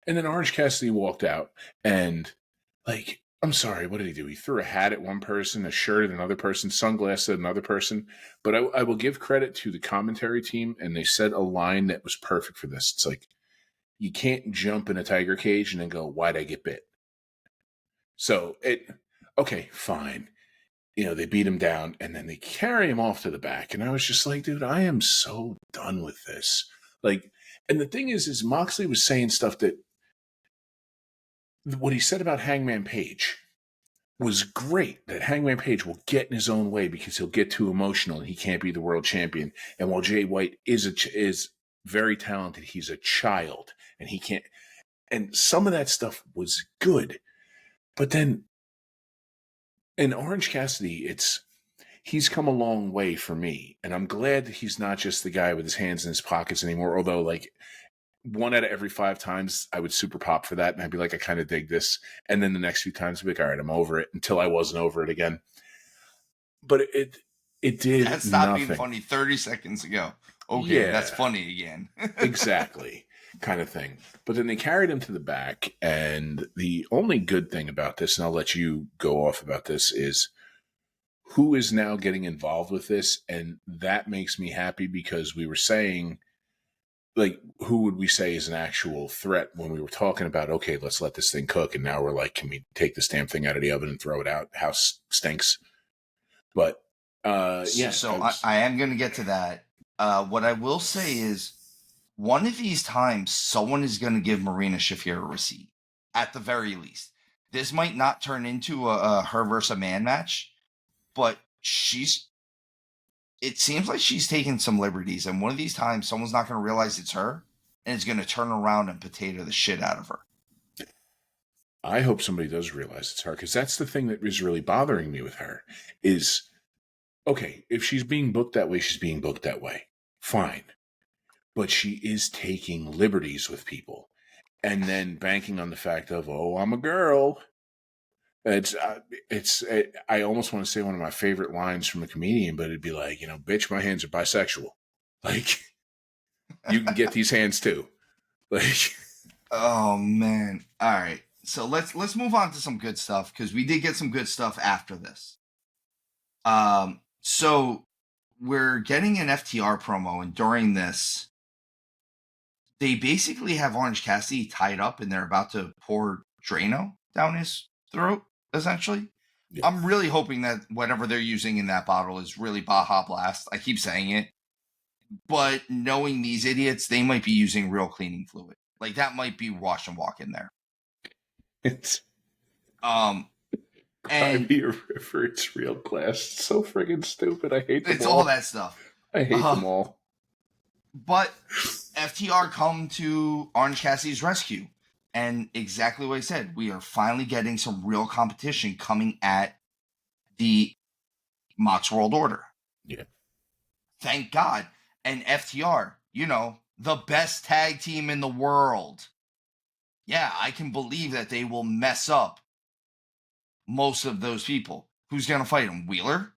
and then Orange Cassidy walked out, and like, I'm sorry, what did he do? He threw a hat at one person, a shirt at another person, sunglasses at another person. But I will give credit to the commentary team, and they said a line that was perfect for this. It's like, you can't jump in a tiger cage and then go, why'd I get bit? So okay, fine. They beat him down, and then they carry him off to the back. And I was just like, dude, I am so done with this. Like, and the thing is Moxley was saying stuff that, what he said about Hangman Page was great, that Hangman Page will get in his own way because he'll get too emotional and he can't be the world champion. And while Jay White is very talented, he's a child and he can't. And some of that stuff was good. But then in Orange Cassidy, he's come a long way for me. And I'm glad that he's not just the guy with his hands in his pockets anymore. Although, like, 1 out of every 5 times I would super pop for that. And I'd be like, I kind of dig this. And then the next few times I'd be like, all right, I'm over it, until I wasn't over it again. But it did That stopped nothing. being funny 30 seconds ago. Okay, yeah. That's funny again. Exactly. Kind of thing. But then they carried him to the back. And the only good thing about this, and I'll let you go off about this, is who is now getting involved with this. And that makes me happy, because we were saying, like, who would we say is an actual threat when we were talking about, okay, let's let this thing cook. And now we're like, can we take this damn thing out of the oven and throw it out? House stinks. But, yeah. So I am going to get to that. What I will say is, one of these times, someone is going to give Marina Shafir a receipt, at the very least. This might not turn into a her versus a man match, but it seems like she's taking some liberties, and one of these times, someone's not going to realize it's her, and it's going to turn around and potato the shit out of her. I hope somebody does realize it's her, because that's the thing that is really bothering me with her is, okay, if she's being booked that way, she's being booked that way. Fine. But she is taking liberties with people, and then banking on the fact of, oh, I'm a girl. I almost want to say one of my favorite lines from a comedian, but it'd be like, bitch, my hands are bisexual. Like, you can get these hands too. Like, oh man. All right. So let's move on to some good stuff, because we did get some good stuff after this. So we're getting an FTR promo, and during this, they basically have Orange Cassidy tied up, and they're about to pour Drano down his throat, essentially. Yeah. I'm really hoping that whatever they're using in that bottle is really Baja Blast. I keep saying it. But knowing these idiots, they might be using real cleaning fluid. Like, that might be wash and walk in there. It's and be a river, it's real glass. It's so friggin' stupid. I hate them all. It's all that stuff. I hate them all. But FTR come to Orange Cassidy's rescue. And exactly what I said, we are finally getting some real competition coming at the Mox World Order. Yeah. Thank God. And FTR, the best tag team in the world. Yeah, I can believe that they will mess up most of those people. Who's going to fight them? Wheeler?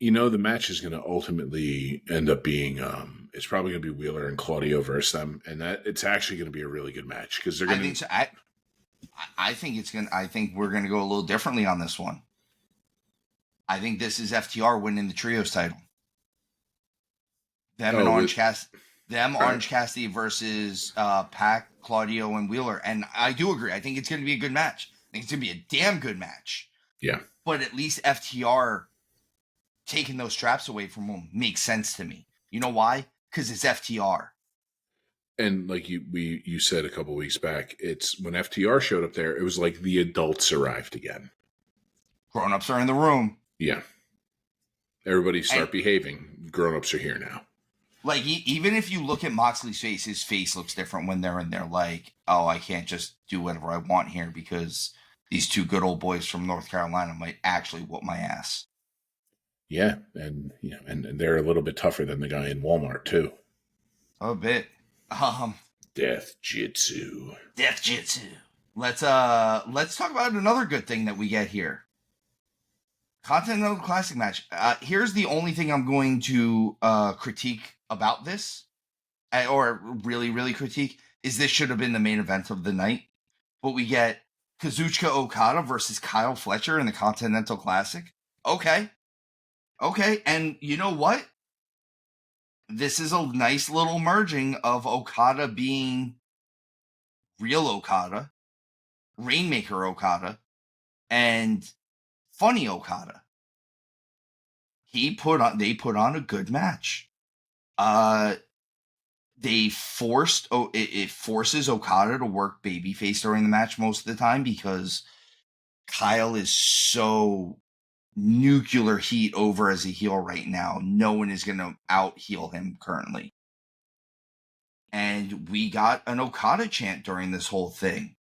The match is going to ultimately end up being, it's probably going to be Wheeler and Claudio versus them. And that it's actually going to be a really good match, because they're going to. I think we're going to go a little differently on this one. I think this is FTR winning the trios title. Them and Orange Cassidy. Orange Cassidy versus Pac, Claudio, and Wheeler. And I do agree. I think it's going to be a good match. I think it's going to be a damn good match. Yeah. But at least FTR taking those straps away from him makes sense to me. You know why? Because it's FTR. And like you said a couple weeks back, it's when FTR showed up there, it was like the adults arrived again. Grown-ups are in the room. Yeah. Everybody start behaving. Grown-ups are here now. Like, even if you look at Moxley's face, his face looks different when they're in there. Like, oh, I can't just do whatever I want here because these two good old boys from North Carolina might actually whoop my ass. Yeah, and and they're a little bit tougher than the guy in Walmart too. A bit. Death Jitsu. Let's talk about another good thing that we get here. Continental Classic match. Here's the only thing I'm going to critique about this, or really, really critique, is this should have been the main event of the night. But we get Kazuchika Okada versus Kyle Fletcher in the Continental Classic. Okay. And you know what? This is a nice little merging of Okada being real Okada, Rainmaker Okada, and funny Okada. They put on a good match. It forces Okada to work babyface during the match most of the time because Kyle is so nuclear heat over as a heel right now. No one is going to out heel him currently. And we got an Okada chant during this whole thing.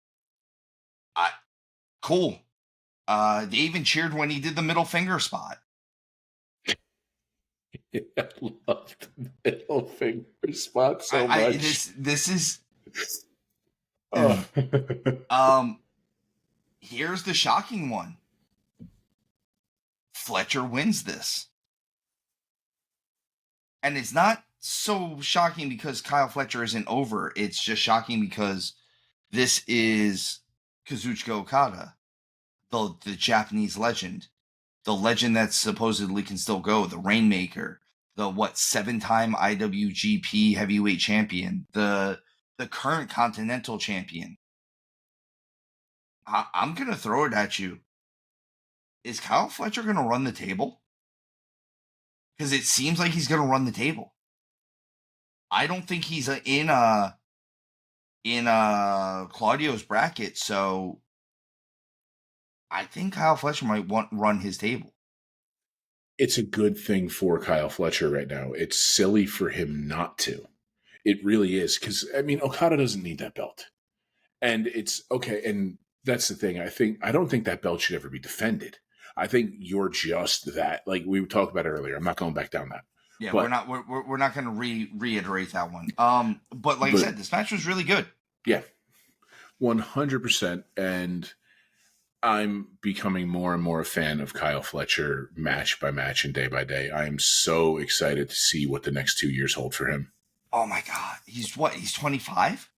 Cool. They even cheered when he did the middle finger spot. I love the middle finger spot so much. This is. Here's the shocking one. Fletcher wins this. And it's not so shocking because Kyle Fletcher isn't over. It's just shocking because this is Kazuchika Okada, the Japanese legend, the legend that supposedly can still go, the Rainmaker, the 7-time IWGP heavyweight champion, the current Continental champion. I'm going to throw it at you. Is Kyle Fletcher going to run the table? Because it seems like he's going to run the table. I don't think he's in Claudio's bracket, so I think Kyle Fletcher might run his table. It's a good thing for Kyle Fletcher right now. It's silly for him not to. It really is. Because, Okada doesn't need that belt. And it's okay. And that's the thing. I don't think that belt should ever be defended. I think you're just that. Like we talked about earlier. I'm not going back down that. Yeah, but we're not going to reiterate that one. But I said, this match was really good. Yeah, 100%. And I'm becoming more and more a fan of Kyle Fletcher match by match and day by day. I am so excited to see what the next 2 years hold for him. Oh my God. He's what? He's 25?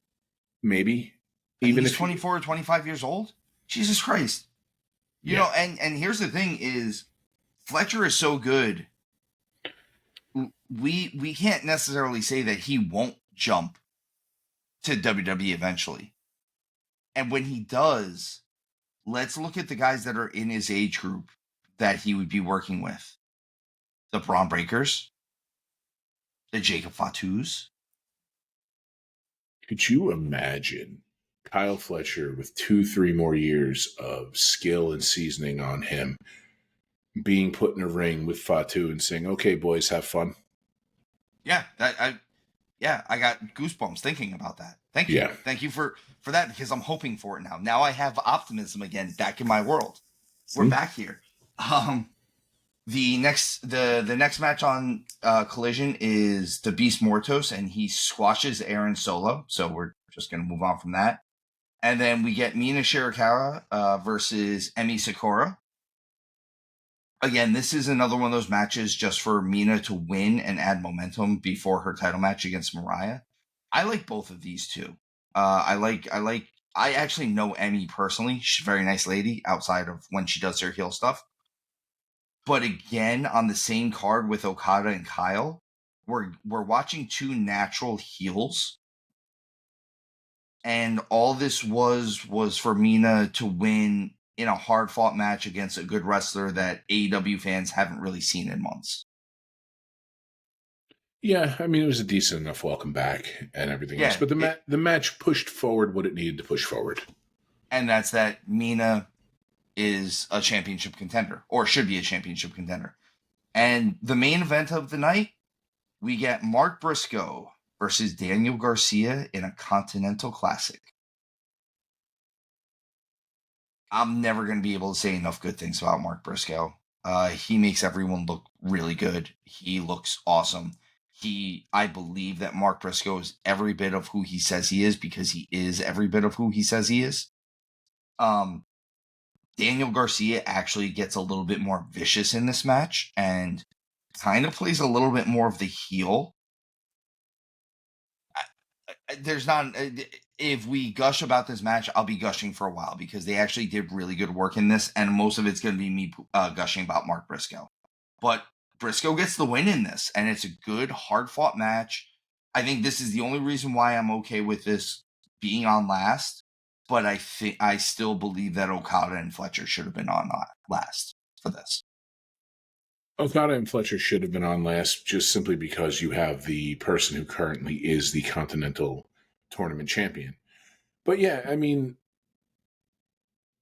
Maybe. Even if he's 24 or 25 years old? Jesus Christ. You know, and here's the thing is Fletcher is so good. We can't necessarily say that he won't jump to WWE eventually. And when he does, let's look at the guys that are in his age group that he would be working with. The Braun Breakers, the Jacob Fatus. Could you imagine Kyle Fletcher with 2-3 more years of skill and seasoning on him being put in a ring with Fatu and saying, "Okay, boys, have fun"? Yeah, I got goosebumps thinking about that. Thank you. Yeah. Thank you for that because I'm hoping for it now. Now I have optimism again back in my world. We're back here. The next match on Collision is the Beast Mortos, and he squashes Aaron Solo. So we're just going to move on from that. And then we get Mina Shirakawa versus Emi Sakura. Again, this is another one of those matches just for Mina to win and add momentum before her title match against Mariah. I like both of these two. I actually know Emi personally. She's a very nice lady outside of when she does her heel stuff. But again, on the same card with Okada and Kyle, we're watching two natural heels, and all this was for Mina to win in a hard fought match against a good wrestler that AEW fans haven't really seen in months. Yeah, I mean, it was a decent enough welcome back and everything else, but the match pushed forward what it needed to push forward. And that's that Mina is a championship contender, or should be a championship contender. And the main event of the night, we get Mark Briscoe versus Daniel Garcia in a Continental Classic. I'm never going to be able to say enough good things about Mark Briscoe. He makes everyone look really good. He looks awesome. I believe that Mark Briscoe is every bit of who he says he is, because he is every bit of who he says he is. Daniel Garcia actually gets a little bit more vicious in this match and kind of plays a little bit more of the heel. If we gush about this match, I'll be gushing for a while, because they actually did really good work in this, and most of it's going to be me gushing about Mark Briscoe. But Briscoe gets the win in this, and it's a good, hard-fought match. I think this is the only reason why I'm okay with this being on last, but I still believe that Okada and Fletcher should have been on last for this. Okada and Fletcher should have been on last, just simply because you have the person who currently is the Continental Tournament champion. But yeah, I mean,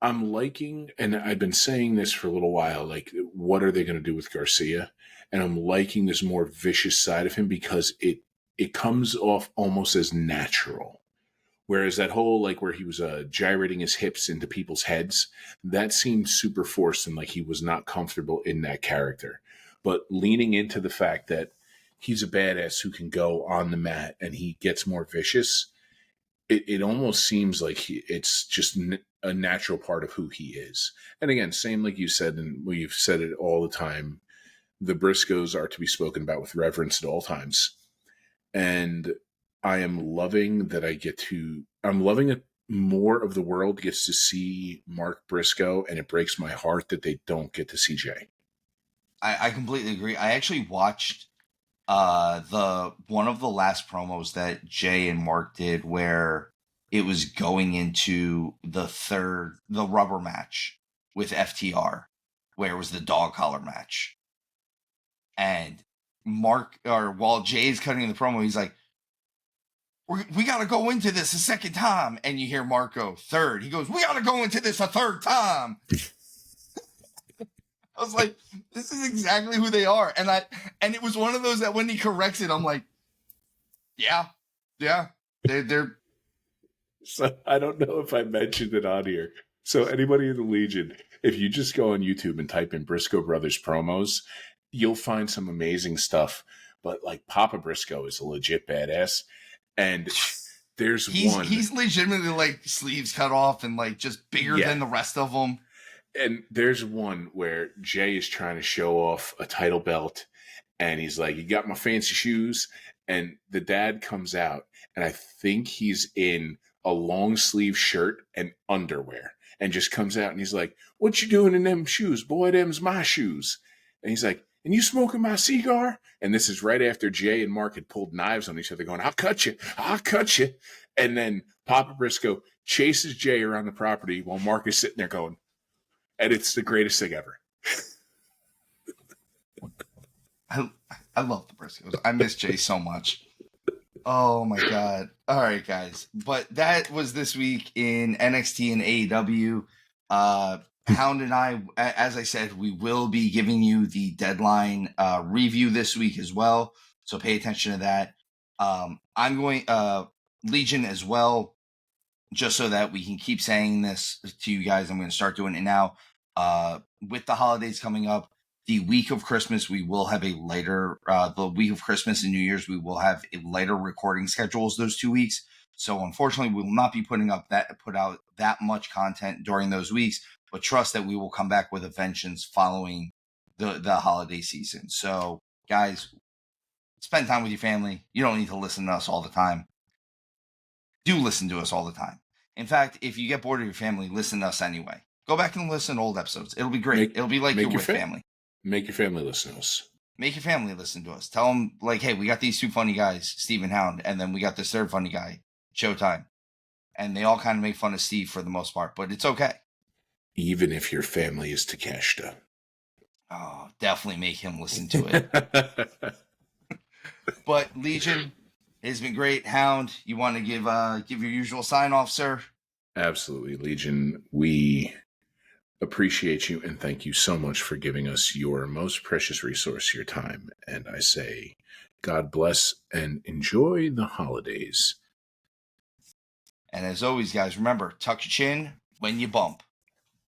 I'm liking, and I've been saying this for a little while, like, what are they going to do with Garcia? And I'm liking this more vicious side of him, because it comes off almost as natural. Whereas that whole, like, where he was gyrating his hips into people's heads, that seemed super forced, and like he was not comfortable in that character. But leaning into the fact that he's a badass who can go on the mat and he gets more vicious, it almost seems like it's just a natural part of who he is. And again, same like you said, and we've said it all the time, the Briscoes are to be spoken about with reverence at all times. And I am loving that I'm loving that more of the world gets to see Mark Briscoe, and it breaks my heart that they don't get to see Jay. I completely agree. I actually watched one of the last promos that Jay and Mark did, where it was going into the rubber match with FTR, where it was the dog collar match. And while Jay's cutting the promo, he's like, we got to go into this a second time. And you hear Mark go, third. He goes, we got to go into this a third time. I was like, this is exactly who they are. And it was one of those that when he corrects it, I'm like, yeah, they're. So I don't know if I mentioned it on here. So anybody in the Legion, if you just go on YouTube and type in Briscoe Brothers promos, you'll find some amazing stuff. But like, Papa Briscoe is a legit badass. And there's one. He's legitimately like sleeves cut off and like just bigger than the rest of them. And there's one where Jay is trying to show off a title belt, and he's like, you got my fancy shoes? And the dad comes out, and I think he's in a long sleeve shirt and underwear, and just comes out, and he's like, what you doing in them shoes? Boy, them's my shoes. And he's like, and you smoking my cigar? And this is right after Jay and Mark had pulled knives on each other, going, I'll cut you. And then Papa Briscoe chases Jay around the property while Mark is sitting there going, and it's the greatest thing ever. I love the Briscoes. I miss Jay so much. Oh my God. All right, guys. But that was this week in NXT and AEW. Hound and I, as I said, we will be giving you the deadline review this week as well. So pay attention to that. I'm going Legion as well, just so that we can keep saying this to you guys. I'm going to start doing it now. With the holidays coming up, the week of Christmas, we will have a lighter, the week of Christmas and New Year's, we will have a lighter recording schedules those 2 weeks. So unfortunately, we will not be put out that much content during those weeks, but trust that we will come back with a vengeance following the holiday season. So guys, spend time with your family. You don't need to listen to us all the time. Do listen to us all the time. In fact, if you get bored of your family, listen to us anyway. Go back and listen to old episodes. It'll be great. It'll be like you're with family. Make your family listen to us. Make your family listen to us. Tell them, like, hey, we got these two funny guys, Steve and Hound, and then we got this third funny guy, Showtime. And they all kind of make fun of Steve for the most part, but it's okay. Even if your family is Takeshita. Oh, definitely make him listen to it. But Legion, it's been great. Hound, you want to give your usual sign off, sir? Absolutely, Legion. We appreciate you and thank you so much for giving us your most precious resource, your time. And I say, God bless and enjoy the holidays. And as always, guys, remember, tuck your chin when you bump.